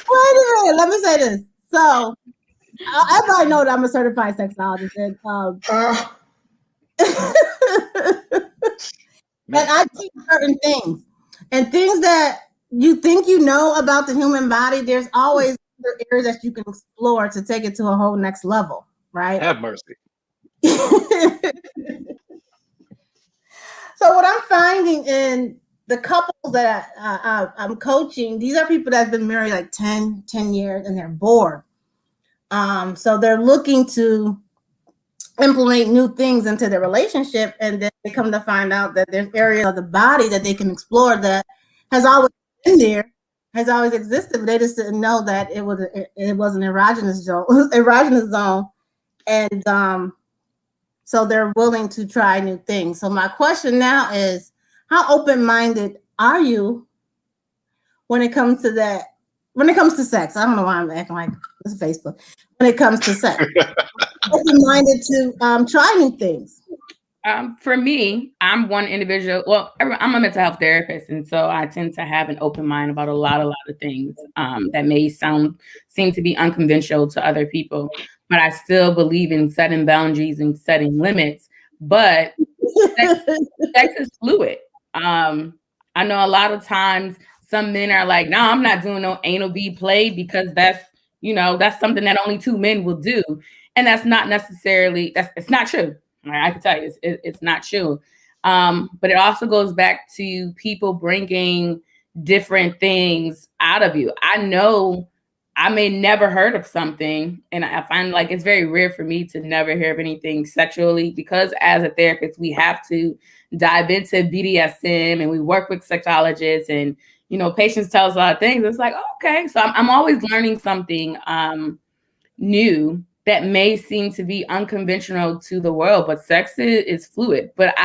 Wait a minute. Let me say this. So, everybody know that I'm a certified sexologist, and I teach certain things, and things that you think you know about the human body. There's always other areas that you can explore to take it to a whole next level, right? Have mercy. So what I'm finding in the couples that I'm coaching, these are people that have been married like 10 years, and they're bored. So they're looking to implement new things into their relationship, and then they come to find out that there's areas of the body that they can explore that has always been there, has always existed, but they just didn't know that it was an erogenous zone, and so they're willing to try new things. So my question now is, how open-minded are you when it comes to that? When it comes to sex, I don't know why I'm acting like this is Facebook. When it comes to sex, open-minded to try new things. For me, I'm one individual. Well, I'm a mental health therapist, and so I tend to have an open mind about a lot of things that may seem to be unconventional to other people. But I still believe in setting boundaries and setting limits. But sex is fluid. I know a lot of times some men are like, "No, I'm not doing no anal bead play because that's something that only two men will do," and that's not necessarily it's not true. I can tell you, it's not true. But it also goes back to people bringing different things out of you. I know I may never heard of something, and I find like it's very rare for me to never hear of anything sexually, because as a therapist, we have to dive into BDSM and we work with sexologists, and patients tell us a lot of things. It's like, okay, so I'm always learning something new that may seem to be unconventional to the world, but sex is fluid. But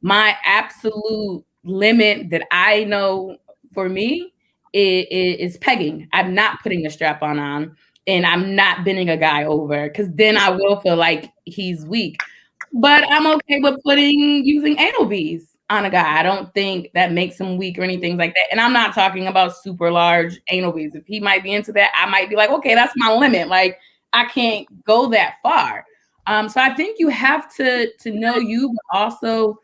my absolute limit that I know for me is pegging. I'm not putting a strap-on on, and I'm not bending a guy over, because then I will feel like he's weak. But I'm okay with using anal beads on a guy. I don't think that makes him weak or anything like that. And I'm not talking about super large anal beads. If he might be into that, I might be like, okay, that's my limit. Like, I can't go that far. So I think you have to know you, but also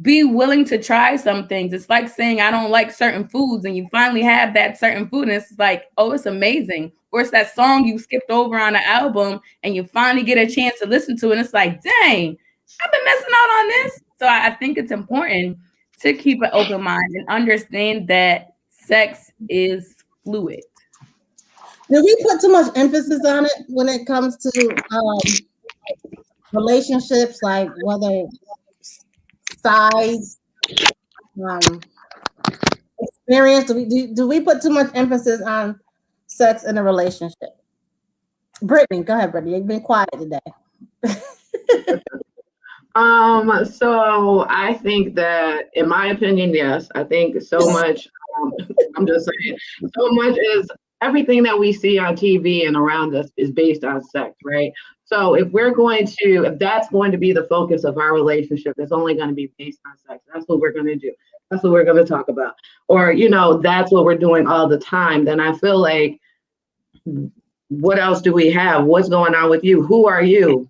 be willing to try some things. It's like saying I don't like certain foods, and you finally have that certain food, and it's like, oh, it's amazing. Or it's that song you skipped over on the album, and you finally get a chance to listen to it, and it's like, dang, I've been missing out on this. So I think it's important to keep an open mind and understand that sex is fluid. Do we put too much emphasis on it when it comes to relationships, like whether size, experience? Do we put too much emphasis on sex in a relationship? Brittany, go ahead, Brittany. You've been quiet today. So I think that, in my opinion, yes, I think so much, I'm just saying, so much is everything that we see on TV and around us is based on sex, right? So if that's going to be the focus of our relationship, it's only going to be based on sex. That's what we're going to do. That's what we're going to talk about. Or, that's what we're doing all the time. Then I feel like, what else do we have? What's going on with you? Who are you?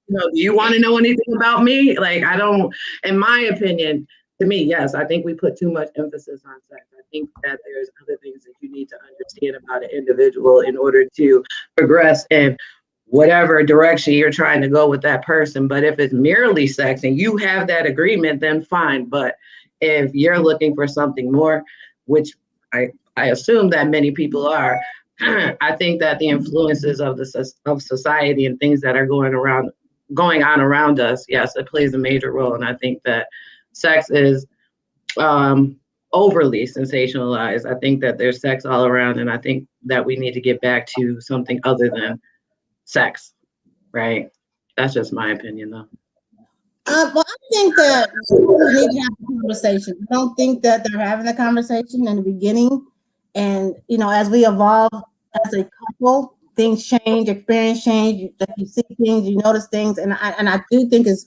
Do you want to know anything about me? Like, I don't, in my opinion, to me, yes, I think we put too much emphasis on sex. I think that there's other things that you need to understand about an individual in order to progress in whatever direction you're trying to go with that person. But if it's merely sex and you have that agreement, then fine. But if you're looking for something more, which I assume that many people are, I think that the influences of society and things that are going on around us, yes, it plays a major role. And I think that sex is overly sensationalized. I think that there's sex all around, and I think that we need to get back to something other than sex, right? That's just my opinion, though. Well, I think that we need to have a conversation. I don't think that they're having a conversation in the beginning. And, as we evolve as a couple, things change, experience change, you see things, you notice things. And I do think it's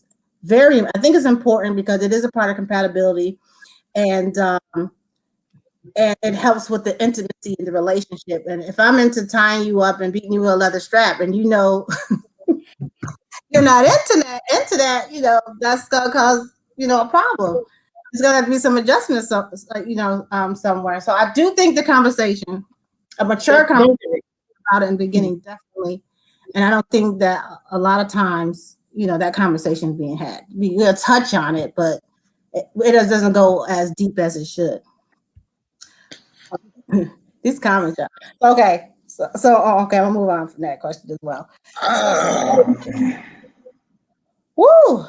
important because it is a part of compatibility, and it helps with the intimacy in the relationship. And if I'm into tying you up and beating you with a leather strap, and you're not into that, that's gonna cause a problem. There's gonna have to be some adjustments, somewhere. So I do think the conversation, a mature conversation about it in the beginning, definitely. And I don't think that a lot of times, that conversation is being had. We'll touch on it, but it doesn't go as deep as it should. These comments, okay. Okay, I'll move on from that question as well. Woo!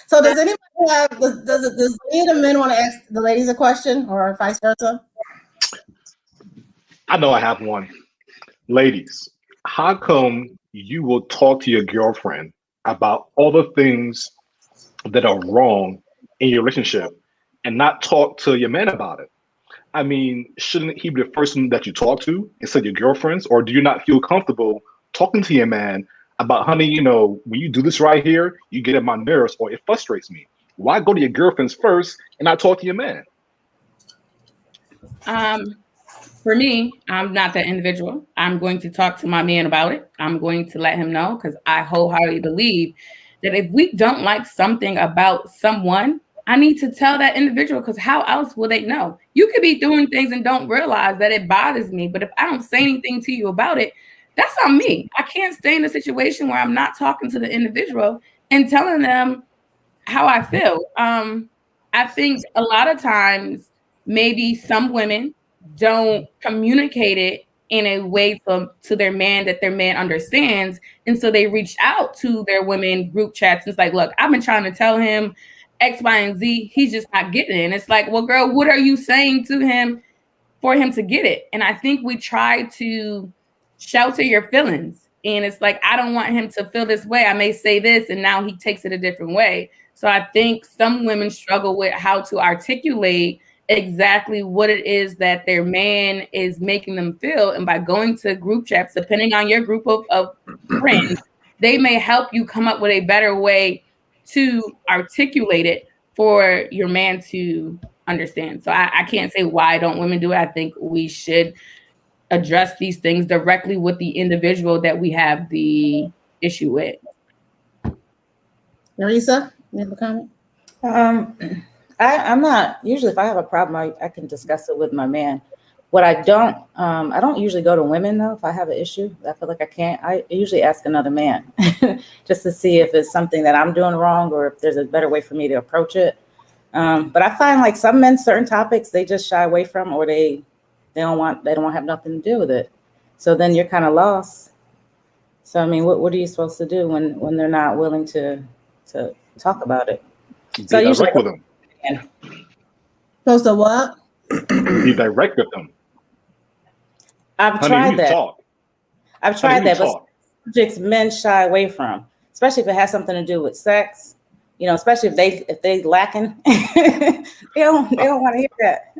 So does anybody does any of the men want to ask the ladies a question, or vice versa? I know I have one. Ladies, how come you will talk to your girlfriend about all the things that are wrong in your relationship and not talk to your man about it? I mean, shouldn't he be the first one that you talk to instead of your girlfriends? Or do you not feel comfortable talking to your man about, honey, when you do this right here, you get on my nerves or it frustrates me? Why go to your girlfriends first and not talk to your man? For me, I'm not that individual. I'm going to talk to my man about it. I'm going to let him know, because I wholeheartedly believe that if we don't like something about someone, I need to tell that individual, because how else will they know? You could be doing things and don't realize that it bothers me. But if I don't say anything to you about it, that's on me. I can't stay in a situation where I'm not talking to the individual and telling them how I feel. I think a lot of times, maybe some women don't communicate it in a way to their man that their man understands. And so they reach out to their women group chats. And it's like, look, I've been trying to tell him X, Y, and Z. He's just not getting it. And it's like, well, girl, what are you saying to him for him to get it? And I think we try to shelter your feelings. And it's like, I don't want him to feel this way. I may say this, and now he takes it a different way. So I think some women struggle with how to articulate exactly what it is that their man is making them feel. And by going to group chats, depending on your group of friends, they may help you come up with a better way to articulate it for your man to understand. So I can't say why don't women do it. I think we should address these things directly with the individual that we have the issue with. Marisa, you have a comment? I'm not, usually if I have a problem, I can discuss it with my man. What I don't usually go to women though, if I have an issue, I feel like I can't, I usually ask another man just to see if it's something that I'm doing wrong or if there's a better way for me to approach it. But I find like some men, certain topics, they just shy away from, or they don't want to have nothing to do with it. So then you're kind of lost. So, I mean, what are you supposed to do when they're not willing to talk about it? So be direct with them. Supposed to what? Be direct with them. I've tried that. I've tried that, but subjects men shy away from, especially if it has something to do with sex. You know, especially if they lacking, they don't want to hear that.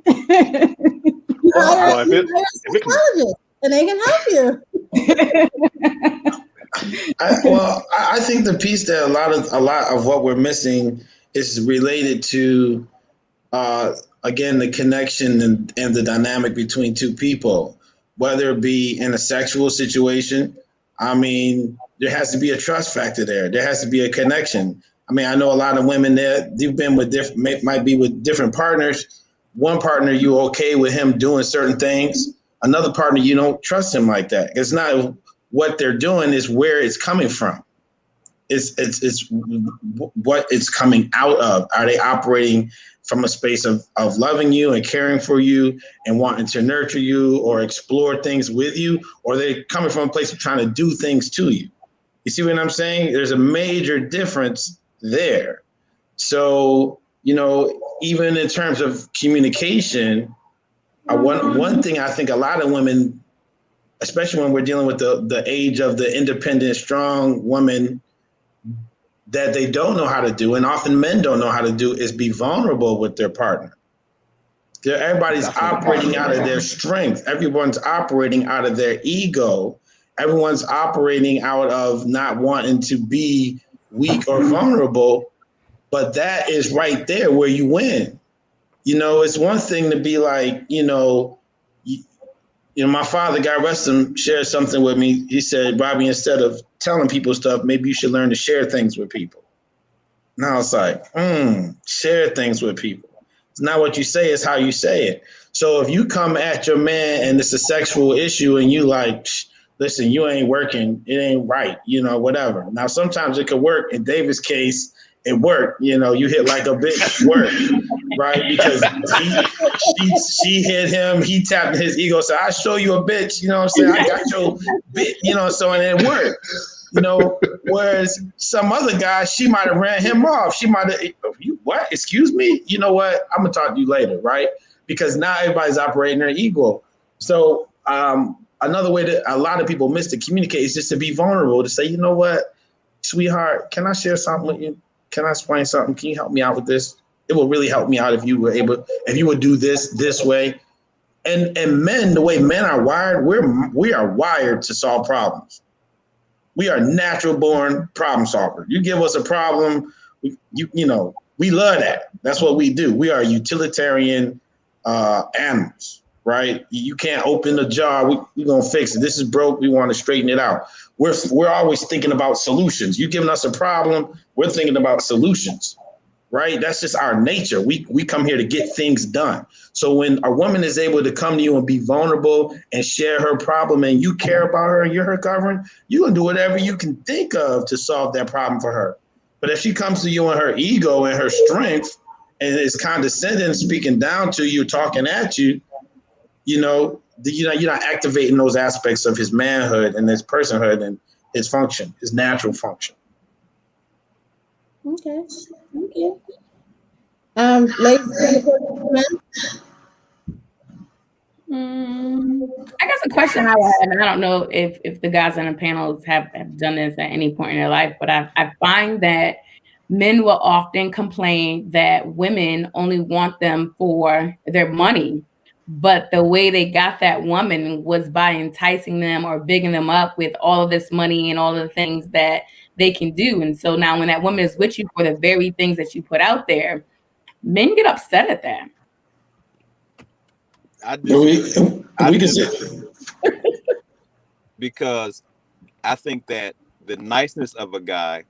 And they can help you. I think the piece that a lot of what we're missing is related to, again, the connection and the dynamic between two people, whether it be in a sexual situation. I mean, there has to be a trust factor there. There has to be a connection. I mean, I know a lot of women that you've been with might be with different partners. One partner, you're okay with him doing certain things. Another partner, you don't trust him like that. It's not what they're doing, is where it's coming from. It's what it's coming out of. Are they operating from a space of loving you and caring for you and wanting to nurture you or explore things with you? Or are they coming from a place of trying to do things to you? You see what I'm saying? There's a major difference there. So, you know, even in terms of communication, one thing I think a lot of women, especially when we're dealing with the age of the independent, strong woman, that they don't know how to do, and often men don't know how to do, is be vulnerable with their partner. Everybody's operating out of their strength. Everyone's operating out of their ego. Everyone's operating out of not wanting to be weak or vulnerable, but that is right there where you win. You know, it's one thing to be like, you know, my father, God rest him, shared something with me. He said, Robbie, instead of telling people stuff, maybe you should learn to share things with people. Now it's like, share things with people. It's not what you say, it's how you say it. So if you come at your man and it's a sexual issue and you like, listen, you ain't working, it ain't right, you know, whatever. Now, sometimes it could work. In David's case, it worked. You know, you hit like a bitch, work, right? Because she hit him, he tapped his ego, said, I show you a bitch, you know what I'm saying? I got your bitch, you know, so, and it worked. You know, whereas some other guy, she might have ran him off. She might have, you what? Excuse me? You know what? I'm gonna talk to you later, right? Because now everybody's operating their ego. So another way that a lot of people miss to communicate is just to be vulnerable, to say, you know what, sweetheart, can I share something with you? Can I explain something? Can you help me out with this? It will really help me out if you would do this way. And men, the way men are wired, we are wired to solve problems. We are natural born problem solvers. You give us a problem, you know, we love that. That's what we do. We are utilitarian animals, right? You can't open the jar. We're gonna fix it. This is broke. We want to straighten it out. We're always thinking about solutions. You're giving us a problem, we're thinking about solutions, right? That's just our nature. We come here to get things done. So when a woman is able to come to you and be vulnerable and share her problem, and you care about her and you're her covering, you can do whatever you can think of to solve that problem for her. But if she comes to you in her ego and her strength and is condescending, speaking down to you, talking at you, you know, you're not activating those aspects of his manhood and his personhood and his function, his natural function. Okay. Ladies, I guess a question I would have, and I don't know if the guys on the panels have done this at any point in their life, but I find that men will often complain that women only want them for their money, But the way they got that woman was by enticing them or bigging them up with all of this money and all of the things that they can do. And so now when that woman is with you for the very things that you put out there, men get upset at that. Because I think that the niceness of a guy,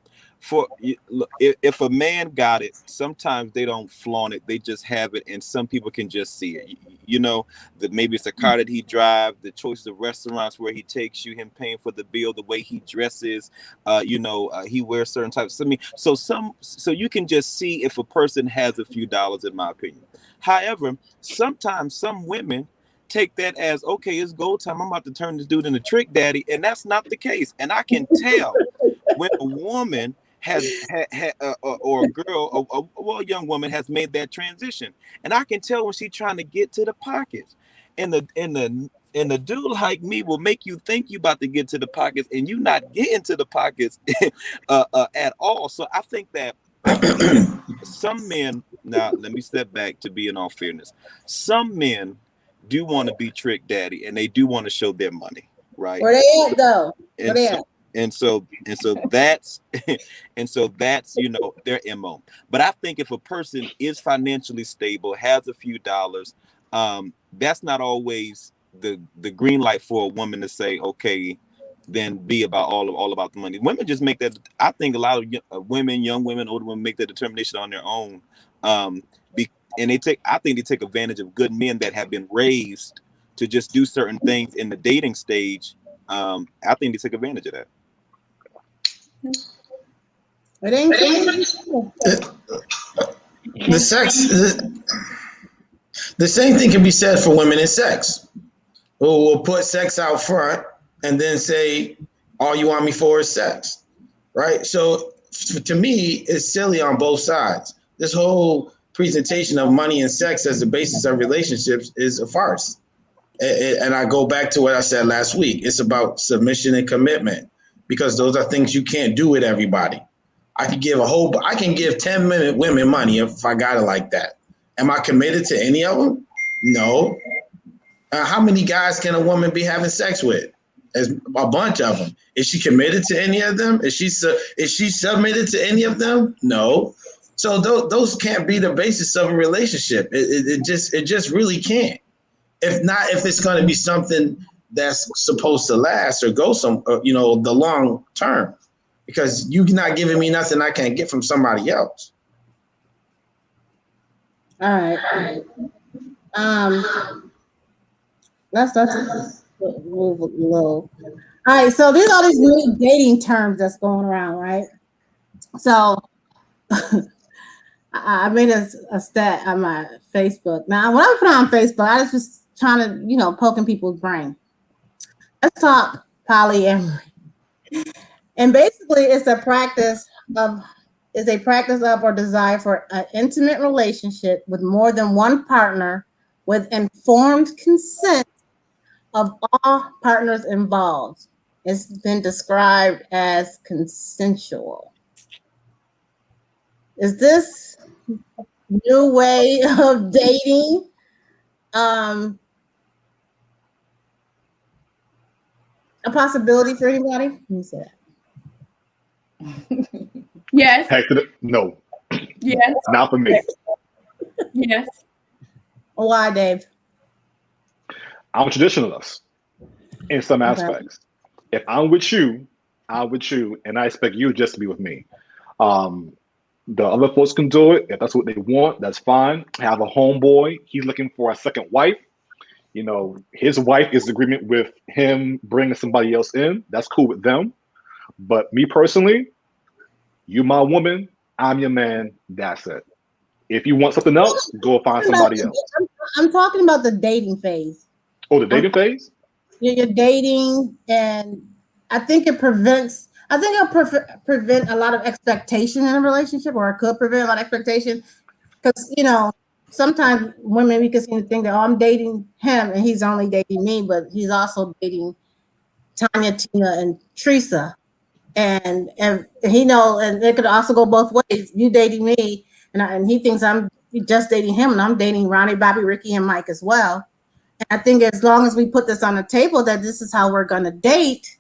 if a man got it, sometimes they don't flaunt it, they just have it, and some people can just see it. You know, that maybe it's a car that he drives, the choice of restaurants where he takes you, him paying for the bill, the way he dresses, he wears certain types. I mean, so you can just see if a person has a few dollars, in my opinion. However, sometimes some women take that as, okay, it's go time, I'm about to turn this dude into trick daddy, and that's not the case. And I can tell when a woman or a girl, a young woman has made that transition, and I can tell when she's trying to get to the pockets. And the dude like me will make you think you about to get to the pockets, and you not getting to the pockets at all. So I think that some men, now let me step back to be in all fairness, some men do want to be trick daddy, and they do want to show their money, right? Where they at though? Where they at? And so that's their MO. But I think if a person is financially stable, has a few dollars, that's not always the green light for a woman to say, okay, then be about all about the money. Women just make that. I think a lot of women, young women, older women, make that determination on their own. And I think they take advantage of good men that have been raised to just do certain things in the dating stage. I think they take advantage of that. It ain't the same thing can be said for women in sex. We'll put sex out front and then say, all you want me for is sex, right? So to me, it's silly on both sides. This whole presentation of money and sex as the basis of relationships is a farce. And I go back to what I said last week. It's about submission and commitment, because those are things you can't do with everybody. I can give 10 women money if I got it like that. Am I committed to any of them? No. How many guys can a woman be having sex with? As a bunch of them. Is she committed to any of them? Is she submitted to any of them? No. So those can't be the basis of a relationship. It just really can't. If it's going to be something that's supposed to last or go the long term, because you're not giving me nothing I can't get from somebody else. All right. Let's move a little. All right. So there's all these new dating terms that's going around, right? So I made a stat on my Facebook. Now, when I put it on Facebook, I was just trying to, poking people's brain. Let's talk polyamory. And basically, it's a practice of or desire for an intimate relationship with more than one partner with informed consent of all partners involved. It's been described as consensual. Is this new way of dating a possibility for anybody? Let me say that. Yes. No. Yes. Not for me. Yes. Why, Dave? I'm a traditionalist in some aspects. If I'm with you, and I expect you just to be with me. The other folks can do it. If that's what they want, that's fine. I have a homeboy. He's looking for a second wife. His wife is in agreement with him bringing somebody else in. That's cool with them. But me personally, you my woman, I'm your man. That's it. If you want something else, go find somebody else. I'm talking about the dating phase. Oh, the dating phase? You're dating, and I think it'll prevent a lot of expectation in a relationship, or it could prevent a lot of expectation. Because, sometimes women, we can seem to think that, I'm dating him and he's only dating me, but he's also dating Tanya, Tina, and Teresa. And he and it could also go both ways. You dating me, and he thinks I'm just dating him, and I'm dating Ronnie, Bobby, Ricky, and Mike as well. I think as long as we put this on the table that this is how we're going to date,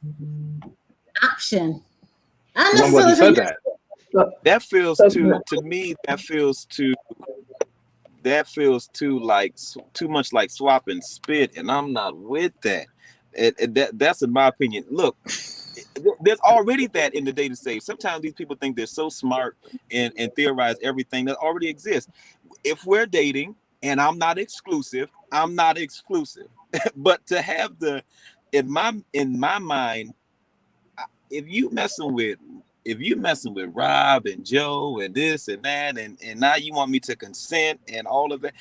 option. I necessarily said that. That feels too, to me, that feels too like too much like swapping spit, and I'm not with that. That's in my opinion. Look, there's already that in the dating stage. Sometimes these people think they're so smart and theorize everything that already exists. If we're dating and I'm not exclusive, but to have in my mind, if you messing with Rob and Joe and this and that, and now you want me to consent and all of that,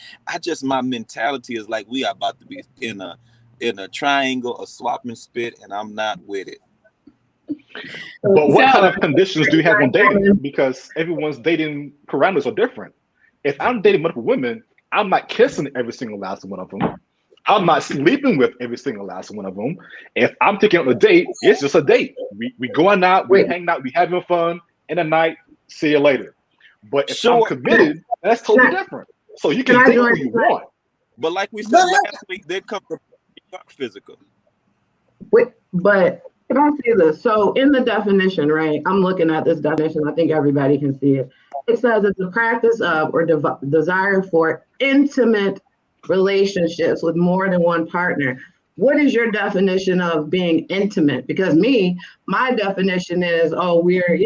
my mentality is like we are about to be in a triangle, a swapping spit, and I'm not with it. But what kind of conditions do you have on dating? Because everyone's dating parameters are different. If I'm dating multiple women, I'm not kissing every single last one of them. I'm not sleeping with every single last one of them. If I'm taking on a date, it's just a date. We going out, we hanging out, we having fun, in the night, see you later. But if I'm committed, that's totally different. So you can date who you want. But like we said last week, there comes the physical. But can I say this? So in the definition, right, I'm looking at this definition. I think everybody can see it. It says it's the practice of or desire for intimate relationships with more than one partner. What is your definition of being intimate? Because my definition is, we're,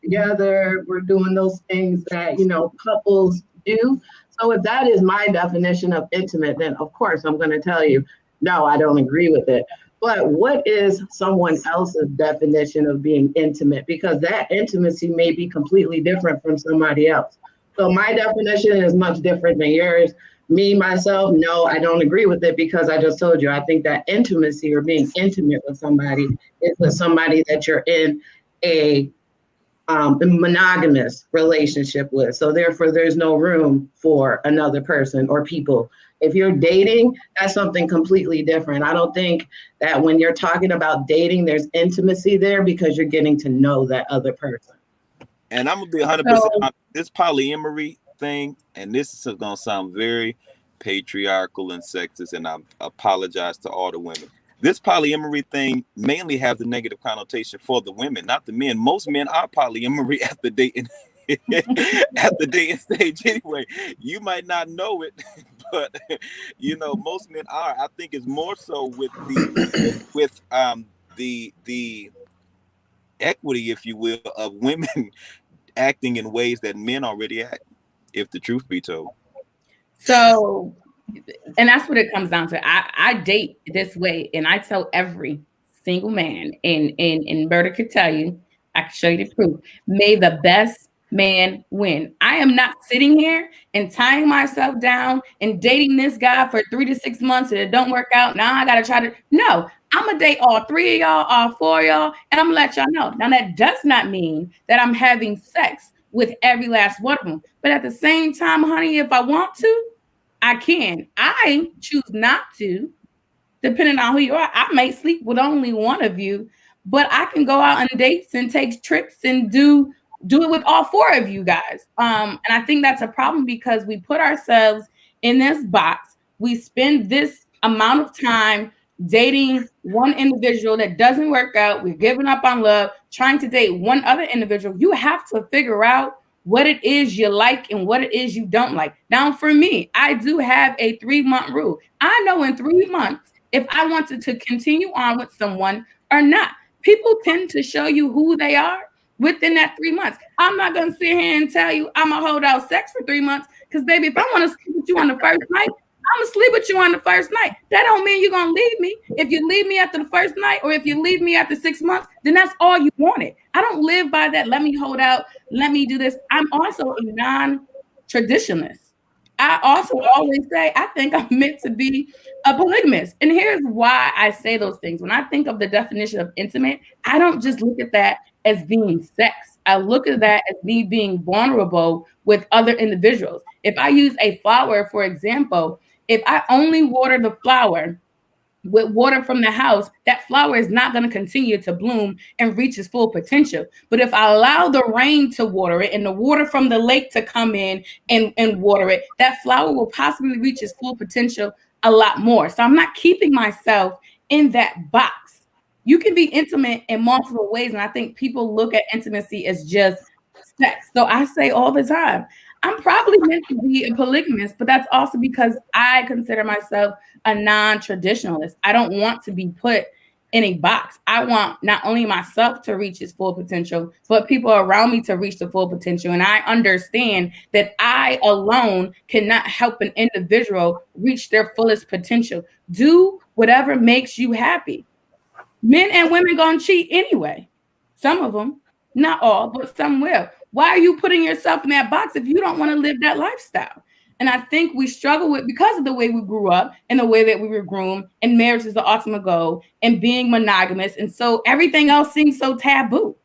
together, we're doing those things that, couples do. So if that is my definition of intimate, then of course I'm going to tell you, no, I don't agree with it. But what is someone else's definition of being intimate? Because that intimacy may be completely different from somebody else. So my definition is much different than yours. Me, myself, no, I don't agree with it because I just told you, I think that intimacy or being intimate with somebody is with somebody that you're in a monogamous relationship with. So therefore, there's no room for another person or people. If you're dating, that's something completely different. I don't think that when you're talking about dating, there's intimacy there because you're getting to know that other person. And I'm going to be 100% this polyamory thing, and this is going to sound very patriarchal and sexist, and I apologize to all the women. This polyamory thing mainly has a negative connotation for the women, not the men. Most men are polyamory at the dating stage anyway. You might not know it, but most men are. I think it's more so with the equity, if you will, of women acting in ways that men already act, if the truth be told. So, and that's what it comes down to. I date this way, and I tell every single man, and Berta could tell you, I can show you the proof. May the best man win. I am not sitting here and tying myself down and dating this guy for 3 to 6 months and it don't work out. Now I gotta try to. No, I'm gonna date all 3 of y'all, all 4 of y'all, and I'm gonna let y'all know. Now that does not mean that I'm having sex with every last one of them. But at the same time, honey, if I want to, I can. I choose not to, depending on who you are. I may sleep with only one of you, but I can go out on dates and take trips and do it with all 4 of you guys. And I think that's a problem because we put ourselves in this box. We spend this amount of time dating one individual that doesn't work out. We're giving up on love, trying to date one other individual. You have to figure out what it is you like and what it is you don't like. Now, for me, I do have a 3-month rule. I know in 3 months if I wanted to continue on with someone or not. People tend to show you who they are within that 3 months. I'm not going to sit here and tell you I'm going to hold out sex for 3 months because, baby, if I want to sleep with you on the first night, I'm going to sleep with you on the first night. That don't mean you're going to leave me. If you leave me after the first night or if you leave me after 6 months, then that's all you wanted. I don't live by that. Let me hold out. Let me do this. I'm also a non-traditionalist. I also always say I think I'm meant to be a polygamist. And here's why I say those things. When I think of the definition of intimate, I don't just look at that as being sex. I look at that as me being vulnerable with other individuals. If I use a flower, for example, if I only water the flower with water from the house, that flower is not going to continue to bloom and reach its full potential. But if I allow the rain to water it and the water from the lake to come in and water it, that flower will possibly reach its full potential a lot more. So I'm not keeping myself in that box. You can be intimate in multiple ways. And I think people look at intimacy as just sex. So I say all the time, I'm probably meant to be a polygamist, but that's also because I consider myself a non-traditionalist. I don't want to be put in a box. I want not only myself to reach its full potential, but people around me to reach the full potential. And I understand that I alone cannot help an individual reach their fullest potential. Do whatever makes you happy. Men and women gonna cheat anyway. Some of them, not all, but some will. Why are you putting yourself in that box if you don't want to live that lifestyle? And I think we struggle with, because of the way we grew up and the way that we were groomed, and marriage is the ultimate goal, and being monogamous. And so everything else seems so taboo.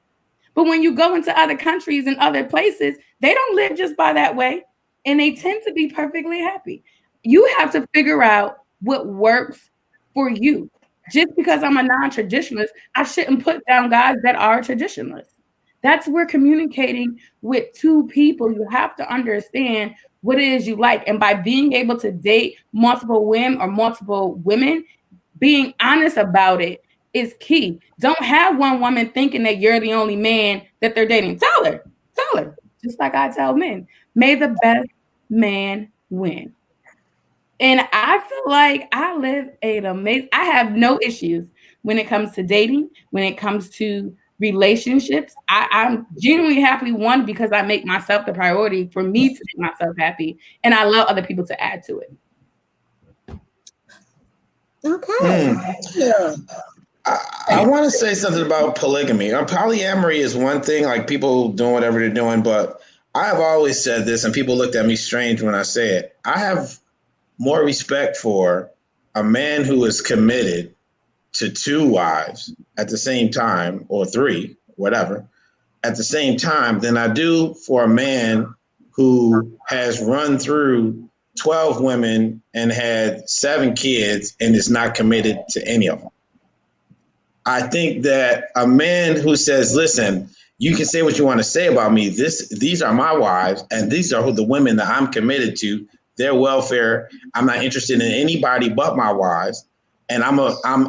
But when you go into other countries and other places, they don't live just by that way. And they tend to be perfectly happy. You have to figure out what works for you. Just because I'm a non-traditionalist, I shouldn't put down guys that are traditionalists. That's where communicating with two people, you have to understand what it is you like. And by being able to date multiple women or multiple women, being honest about it is key. Don't have one woman thinking that you're the only man that they're dating. Tell her. Just like I tell men, may the best man win. And I feel like I live I have no issues when it comes to dating, when it comes to relationships. I'm genuinely happy, one, because I make myself the priority for me to make myself happy, and I allow other people to add to it. Okay. I want to say something about polygamy. Polyamory is one thing, like people doing whatever they're doing, but I have always said this, and people looked at me strange when I say it. I have more respect for a man who is committed to 2 wives at the same time, or 3, whatever, at the same time, than I do for a man who has run through 12 women and had 7 kids and is not committed to any of them. I think that a man who says, listen, you can say what you want to say about me. These are my wives, and these are the women that I'm committed to, their welfare. I'm not interested in anybody but my wives. And I'm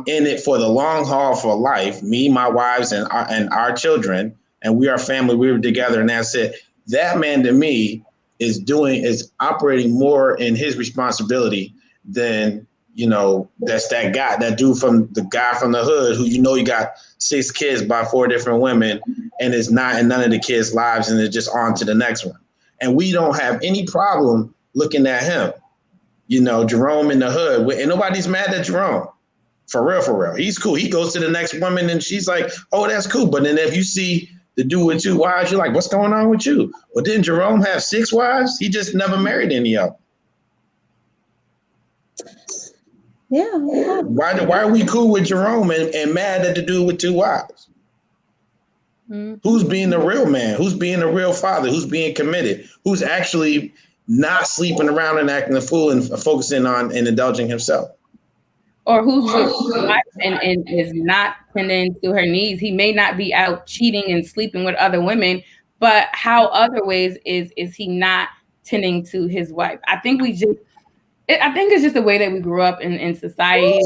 in it for the long haul, for life, me, my wives, and our children. And we are family. We were together, and that's it. That man, to me, is operating more in his responsibility than, that's that dude from the hood who, you got 6 kids by 4 different women, and is not in none of the kids' lives, and they're just on to the next one. And we don't have any problem looking at him. Jerome in the hood, and nobody's mad at Jerome. For real. He's cool. He goes to the next woman and she's like, oh, that's cool. But then if you see the dude with 2 wives, you're like, what's going on with you? Well, didn't Jerome have 6 wives? He just never married any of them. Yeah. Why are we cool with Jerome and mad at the dude with 2 wives? Mm-hmm. Who's being the real man? Who's being the real father? Who's being committed? Who's actually not sleeping around and acting a fool and focusing on and indulging himself? Or who's with wife and is not tending to her needs. He may not be out cheating and sleeping with other women, but how other ways is he not tending to his wife? I think it's just the way that we grew up in society.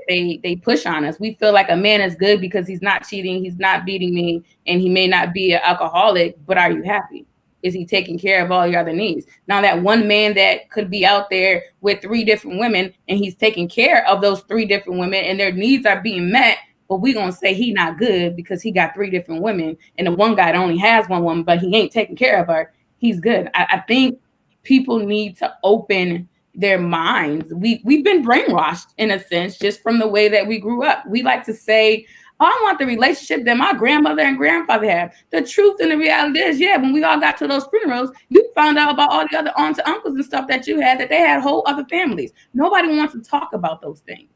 They push on us. We feel like a man is good because he's not cheating, he's not beating me, and he may not be an alcoholic, but are you happy? Is he taking care of all your other needs? Now, that one man that could be out there with 3 different women and he's taking care of those 3 different women and their needs are being met, but we're going to say he not good because he got 3 different women, and the one guy that only has 1 woman, but he ain't taking care of her. He's good. I think people need to open their minds. We've been brainwashed, in a sense, just from the way that we grew up. We like to say, I want the relationship that my grandmother and grandfather had. The truth and the reality is, when we all got to those funerals, you found out about all the other aunts and uncles and stuff that you had, that they had whole other families. Nobody wants to talk about those things.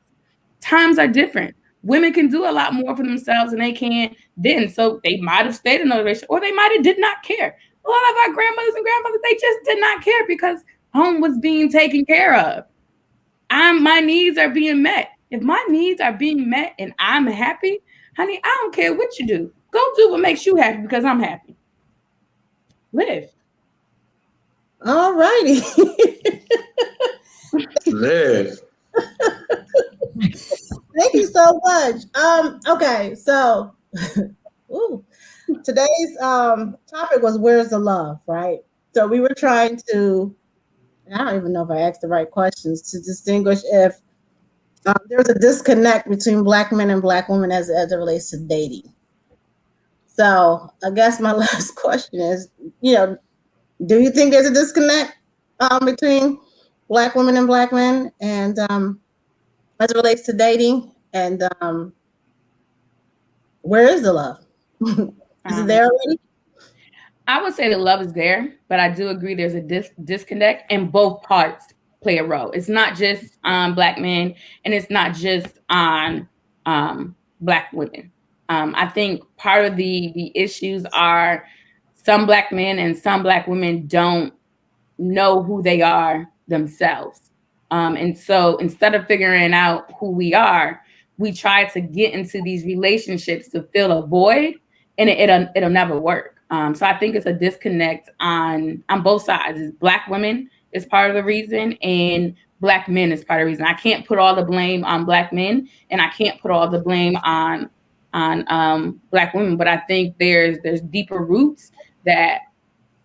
Times are different. Women can do a lot more for themselves than they can then. So they might have stayed in a relationship, or they might have did not care. A lot of our grandmothers and grandfathers, they just did not care because home was being taken care of. My needs are being met. If my needs are being met and I'm happy, honey, I don't care what you do. Go do what makes you happy because I'm happy. Live. All righty. Live. Thank you so much. Okay, so today's topic was where's the love, right? So we were trying to, I don't even know if I asked the right questions, to distinguish if there's a disconnect between Black men and Black women as it relates to dating. So I guess my last question is, do you think there's a disconnect between Black women and Black men, and as it relates to dating? And where is the love? Is it there already? I would say the love is there, but I do agree there's a disconnect, and both parts play a role. It's not just on Black men, and it's not just on Black women. I think part of the issues are some Black men and some Black women don't know who they are themselves. And so instead of figuring out who we are, we try to get into these relationships to fill a void, and it'll never work. So I think it's a disconnect on both sides. It's Black women is part of the reason, and Black men is part of the reason. I can't put all the blame on Black men, and I can't put all the blame on Black women. But I think there's deeper roots that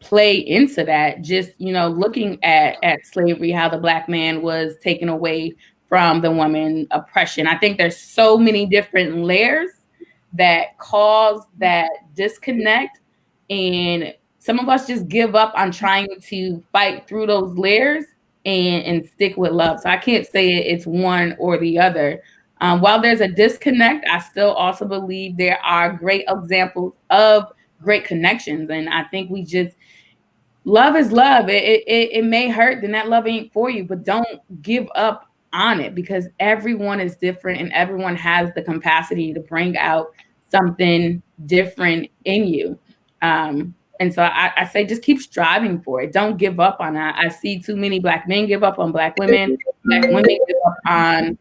play into that. Just looking at slavery, how the Black man was taken away from the woman, oppression. I think there's so many different layers that cause that disconnect. And some of us just give up on trying to fight through those layers and stick with love. So I can't say it's one or the other. While there's a disconnect, I still also believe there are great examples of great connections. And I think love is love. It may hurt, then that love ain't for you, but don't give up on it, because everyone is different and everyone has the capacity to bring out something different in you. And so I say just keep striving for it. Don't give up on that. I see too many Black men give up on Black women. Black women give up on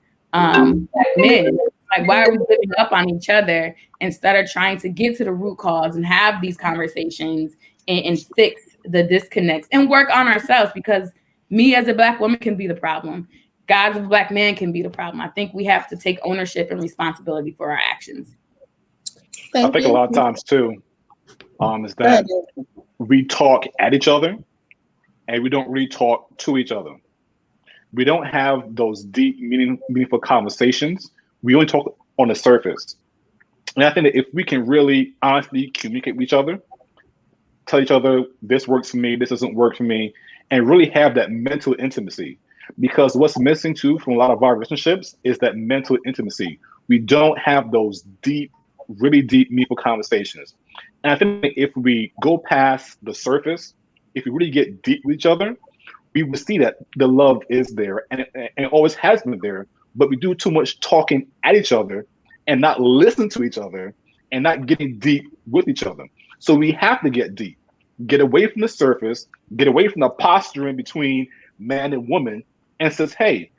Black men. Like, why are we giving up on each other instead of trying to get to the root cause and have these conversations and fix the disconnects and work on ourselves? Because me as a Black woman can be the problem. God as a Black man can be the problem. I think we have to take ownership and responsibility for our actions. I think a lot of times too, is that we talk at each other and we don't really talk to each other. We don't have those deep, meaningful conversations. We only talk on the surface. And I think that if we can really honestly communicate with each other, tell each other, this works for me, this doesn't work for me, and really have that mental intimacy. Because what's missing too from a lot of our relationships is that mental intimacy. We don't have those deep, really deep, meaningful conversations. And I think if we go past the surface, if we really get deep with each other, we will see that the love is there and it always has been there. But we do too much talking at each other and not listen to each other and not getting deep with each other. So we have to get deep, get away from the surface, get away from the posturing between man and woman, and says, hey,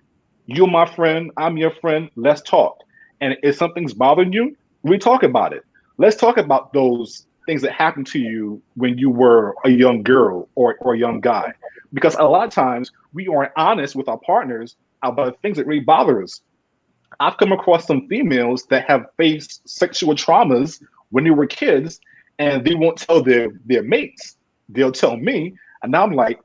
you're my friend, I'm your friend, let's talk. And if something's bothering you, we talk about it. Let's talk about those things that happened to you when you were a young girl or a young guy. Because a lot of times we aren't honest with our partners about things that really bother us. I've come across some females that have faced sexual traumas when they were kids, and they won't tell their mates. They'll tell me, and now I'm like,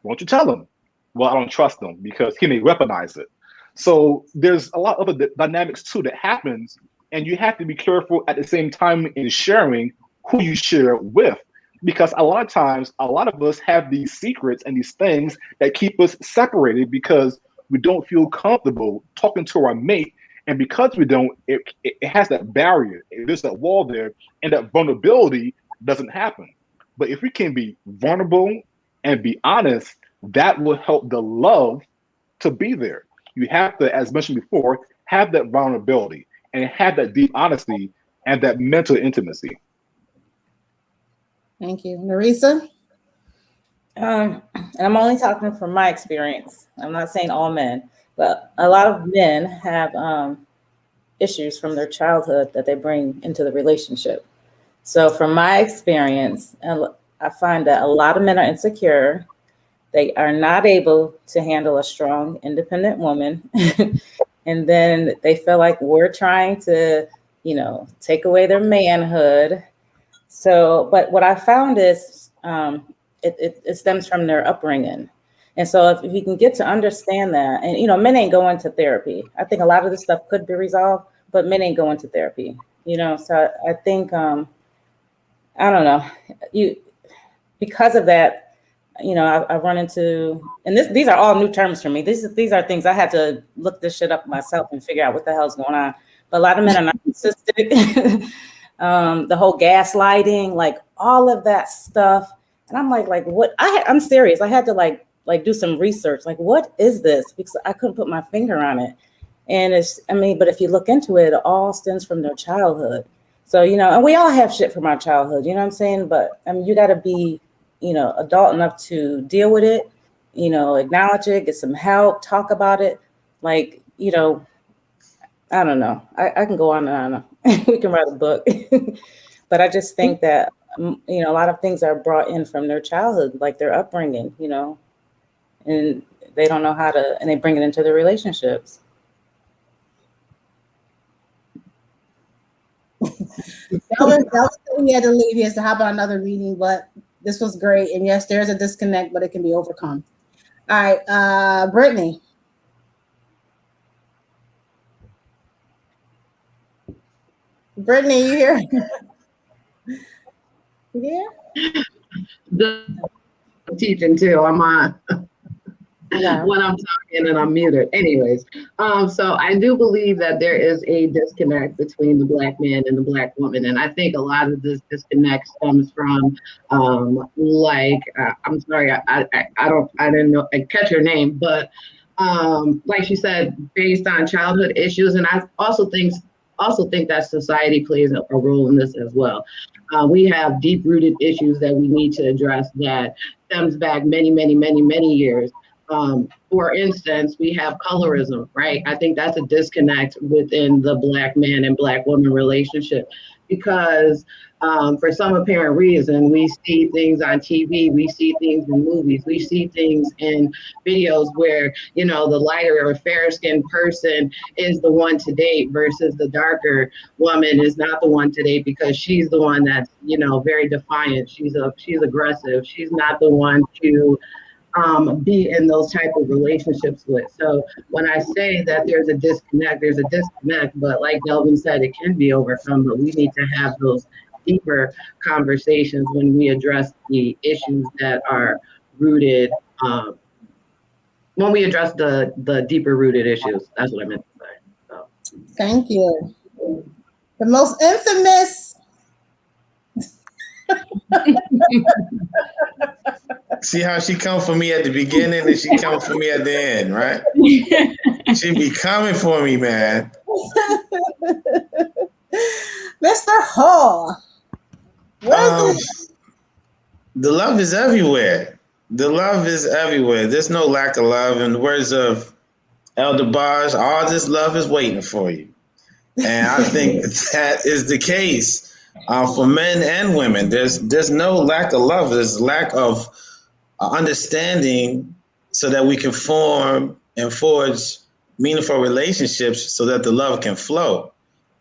won't you tell them? Well, I don't trust them because he may weaponize it. So there's a lot of other dynamics too that happens, and you have to be careful at the same time in sharing who you share with. Because a lot of times, a lot of us have these secrets and these things that keep us separated because we don't feel comfortable talking to our mate. And because we don't, it has that barrier. There's that wall there, and that vulnerability doesn't happen. But if we can be vulnerable and be honest, that will help the love to be there. You have to, as mentioned before, have that vulnerability and have that deep honesty and that mental intimacy. Thank you. Narisa? And I'm only talking from my experience. I'm not saying all men, but a lot of men have issues from their childhood that they bring into the relationship. So from my experience, I find that a lot of men are insecure They are not able to handle a strong, independent woman. And then they feel like we're trying to, take away their manhood. So, but what I found is it stems from their upbringing. And so if you can get to understand that, and, men ain't going to therapy. I think a lot of this stuff could be resolved, but men ain't going to therapy, So I think, I don't know, because of that, I run into, and these are all new terms for me. These are things I had to look this shit up myself and figure out what the hell's going on. But a lot of men are narcissistic. The whole gaslighting, like all of that stuff. And I'm like what? I'm serious. I had to like do some research. Like, what is this? Because I couldn't put my finger on it. And but if you look into it, it all stems from their childhood. So, and we all have shit from our childhood, you know what I'm saying? But you got to be, adult enough to deal with it, acknowledge it, get some help, talk about it. Like, I don't know. I can go on and on. We can write a book. But I just think that, a lot of things are brought in from their childhood, like their upbringing, and they don't know how to, and they bring it into their relationships. that was we had to leave here, so how about another meeting? But this was great. And yes, there's a disconnect, but it can be overcome. All right, Brittany. Brittany, you here? Yeah. I'm teaching too. I'm on when I'm talking and I'm muted. Anyways, so I do believe that there is a disconnect between the Black man and the Black woman, and I think a lot of this disconnect stems from, I'm sorry, I didn't know I catch her name, but like she said, based on childhood issues, and I also think that society plays a role in this as well. We have deep-rooted issues that we need to address that stems back many, many, many, many years. For instance, we have colorism, right? I think that's a disconnect within the Black man and Black woman relationship because for some apparent reason, we see things on TV, we see things in movies, we see things in videos where, the lighter or fair-skinned person is the one to date versus the darker woman is not the one to date because she's the one that's, very defiant. She's aggressive. She's not the one to be in those type of relationships with. So when I say that there's a disconnect, but like Delvin said, it can be overcome, but we need to have those deeper conversations when we address the issues that are rooted, when we address the deeper rooted issues. That's what I meant to say. So. Thank you. The most infamous. See how she come for me at the beginning and she come for me at the end, right? She be coming for me, man. Mr. Hall. The love is everywhere. The love is everywhere. There's no lack of love. In the words of Elder Barge, all this love is waiting for you. And I think that is the case for men and women. There's no lack of love. There's lack of understanding so that we can form and forge meaningful relationships so that the love can flow.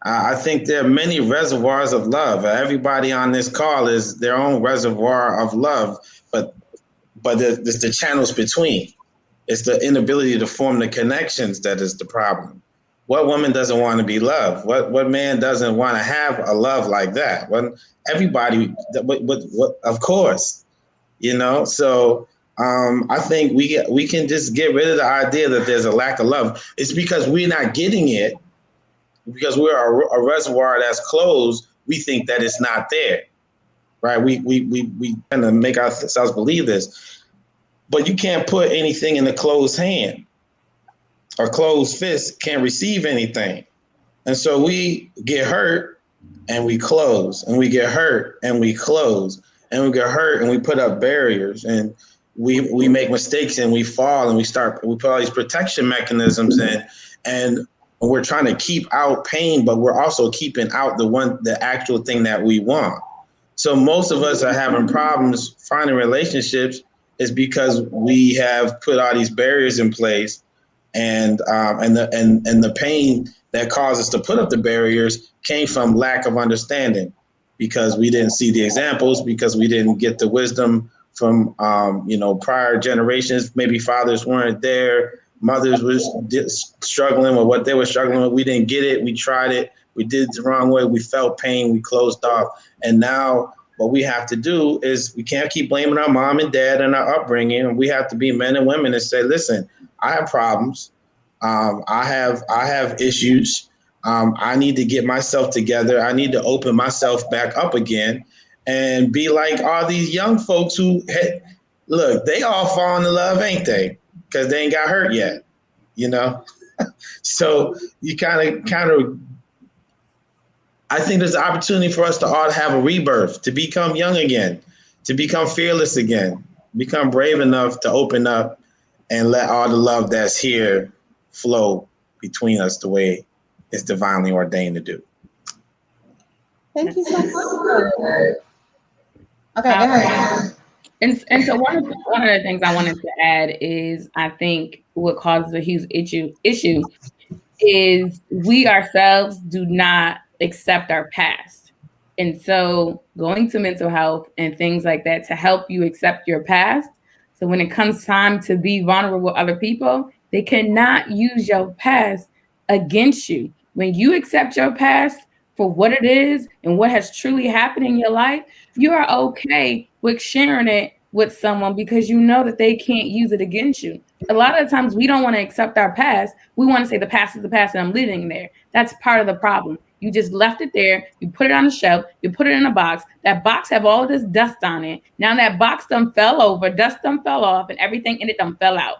I think there are many reservoirs of love. Everybody on this call is their own reservoir of love, but there's the channels between. It's the inability to form the connections that is the problem. What woman doesn't want to be loved? What man doesn't want to have a love like that? Well, everybody, of course, So I think we can just get rid of the idea that there's a lack of love. It's because we're not getting it. Because we're a reservoir that's closed, we think that it's not there, right? We kind of make ourselves believe this, but you can't put anything in a closed hand. A closed fist can't receive anything, and so we get hurt and we close, and we get hurt and we close, and we get hurt and we put up barriers, and we make mistakes and we fall, and we put all these protection mechanisms in, and we're trying to keep out pain, but we're also keeping out the actual thing that we want. So most of us are having problems finding relationships is because we have put all these barriers in place, and the pain that caused us to put up the barriers came from lack of understanding, because we didn't see the examples, because we didn't get the wisdom from prior generations. Maybe fathers weren't there, mothers was struggling with what they were struggling with. We didn't get it. We tried it. We did it the wrong way. We felt pain. We closed off. And now what we have to do is we can't keep blaming our mom and dad and our upbringing. And we have to be men and women and say, listen, I have problems. I have issues. I need to get myself together. I need to open myself back up again and be like all these young folks who, look, they all falling in love, ain't they? Because they ain't got hurt yet, So you kind of, I think there's an opportunity for us to all have a rebirth, to become young again, to become fearless again, become brave enough to open up and let all the love that's here flow between us the way it's divinely ordained to do. Thank you so much. Okay, go ahead. And so one of the things I wanted to add is, I think what causes a huge issue is we ourselves do not accept our past. And so going to mental health and things like that to help you accept your past. So when it comes time to be vulnerable with other people, they cannot use your past against you. When you accept your past for what it is and what has truly happened in your life, you are okay with sharing it with someone because you know that they can't use it against you. A lot of times we don't want to accept our past. We want to say the past is the past and I'm living there. That's part of the problem. You just left it there. You put it on the shelf. You put it in a box. That box have all this dust on it. Now that box done fell over, dust done fell off, and everything in it done fell out.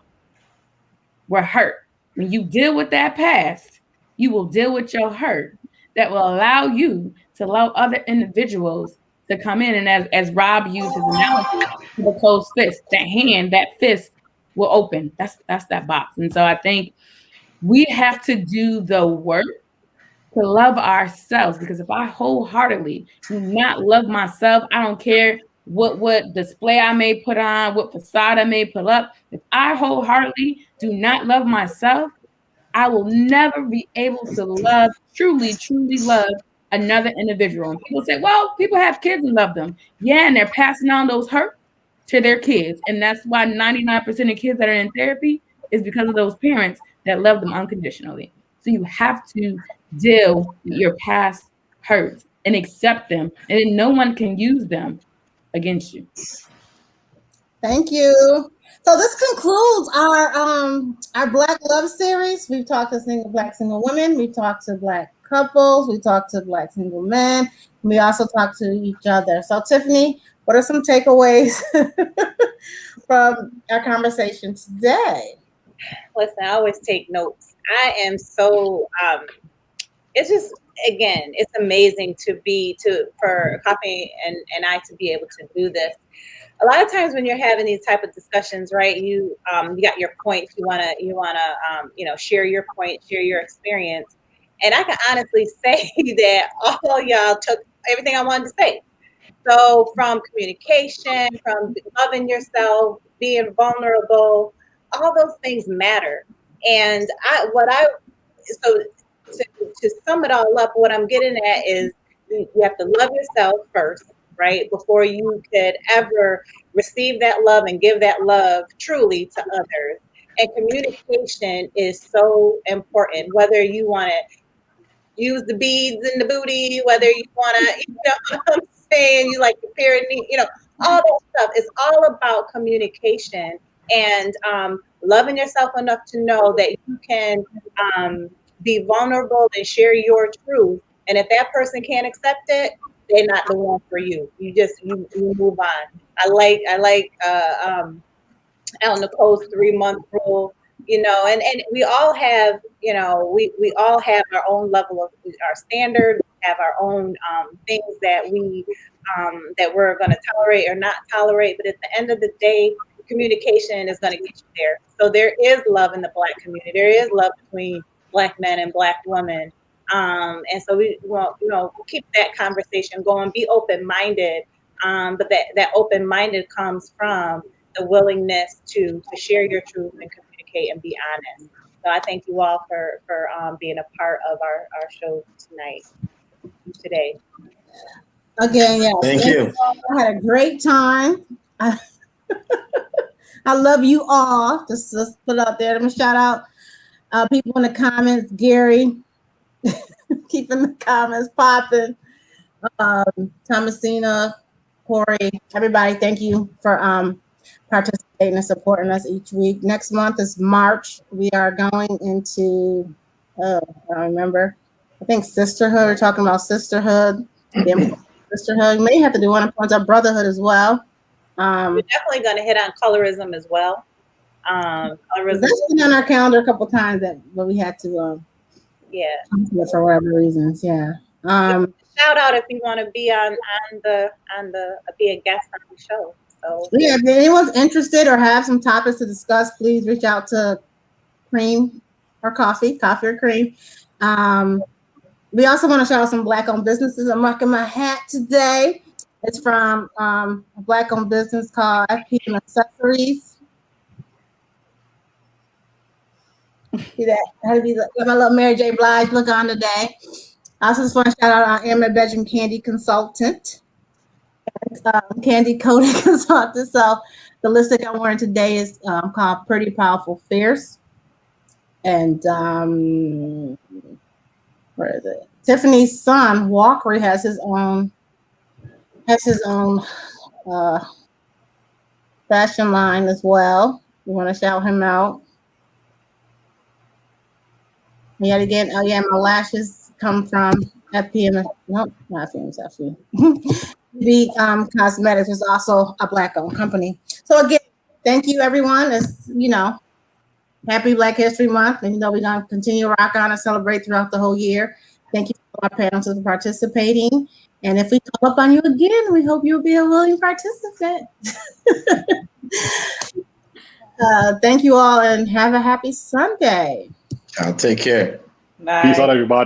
We're hurt. When you deal with that past, you will deal with your hurt. That will allow you to allow other individuals to come in. And as Rob used his analogy, the closed fist, that hand, that fist will open. That's that box. And so I think we have to do the work to love ourselves, because if I wholeheartedly do not love myself, I don't care what display I may put on, what facade I may put up. If I wholeheartedly do not love myself, I will never be able to love, truly love another individual. And people say, well, people have kids and love them. Yeah, and they're passing on those hurt to their kids. And that's why 99% of kids that are in therapy is because of those parents that love them unconditionally. So you have to deal with your past hurts and accept them, and then no one can use them against you. Thank you. So this concludes our Black Love series. We've talked to Black single women. We've talked to Black couples. We talked to Black single men. We also talked to each other. So Tiffany, what are some takeaways from our conversation today? Listen, I always take notes. I am so, it's just, again, it's amazing for Coffee and I to be able to do this. A lot of times when you're having these type of discussions, right, you got your points, you wanna share your point, share your experience. And I can honestly say that all y'all took everything I wanted to say. So from communication, from loving yourself, being vulnerable, all those things matter. And to sum it all up, what I'm getting at is you have to love yourself first, right? Before you could ever receive that love and give that love truly to others. And communication is so important, whether you want to use the beads in the booty, whether you want to, you know what I'm saying, you like the pyramid, all that stuff. It's all about communication and loving yourself enough to know that you can be vulnerable and share your truth. And if that person can't accept it, they're not the one for you. You move on. I like Al Nicole's 3-month rule, and we all have, we all have our own level of our standard, have our own things that we're going to tolerate or not tolerate. But at the end of the day, communication is going to get you there. So there is love in the Black community. There is love between Black men and Black women. And so we keep that conversation going, be open-minded. But that open-minded comes from the willingness to share your truth and communicate and be honest. So I thank you all for being a part of our show today. Again, yes. Thank you. I had a great time. I love you all. Just put out there. Let me shout out people in the comments. Gary, keeping the comments popping. Thomasina, Corey, everybody, thank you for participating and supporting us each week. Next month is March. We are going into, I don't remember. I think sisterhood. We're talking about sisterhood. Sisterhood. We may have to do one on brotherhood as well. We're definitely going to hit on colorism as well. Colorism. That's been on our calendar a couple times, but we had to. For whatever reasons, yeah. Shout out if you want to be on the be a guest on the show. So yeah, if anyone's interested or have some topics to discuss, please reach out to Cream or Coffee or Cream. We also want to shout out some Black-owned businesses. I'm rocking my hat today. It's from a Black-owned business called FPM Accessories. See that? How to be my little Mary J. Blige look on today. I also just want to shout out I am a bedroom candy consultant, and, candy coating consultant. So the lipstick I'm wearing today is called Pretty Powerful Fierce. And where is it? Tiffany's son Walker has his own fashion line as well. We want to shout him out. Yet again, oh yeah, my lashes come from FPM. Nope, not FPM. The Cosmetics is also a Black-owned company. So again, thank you everyone. It's happy Black History Month, and we're gonna continue to rock on and celebrate throughout the whole year. Thank you to our panelists for participating. And if we call up on you again, we hope you'll be a willing participant. Thank you all and have a happy Sunday. I'll take care. Bye. Peace out, everybody.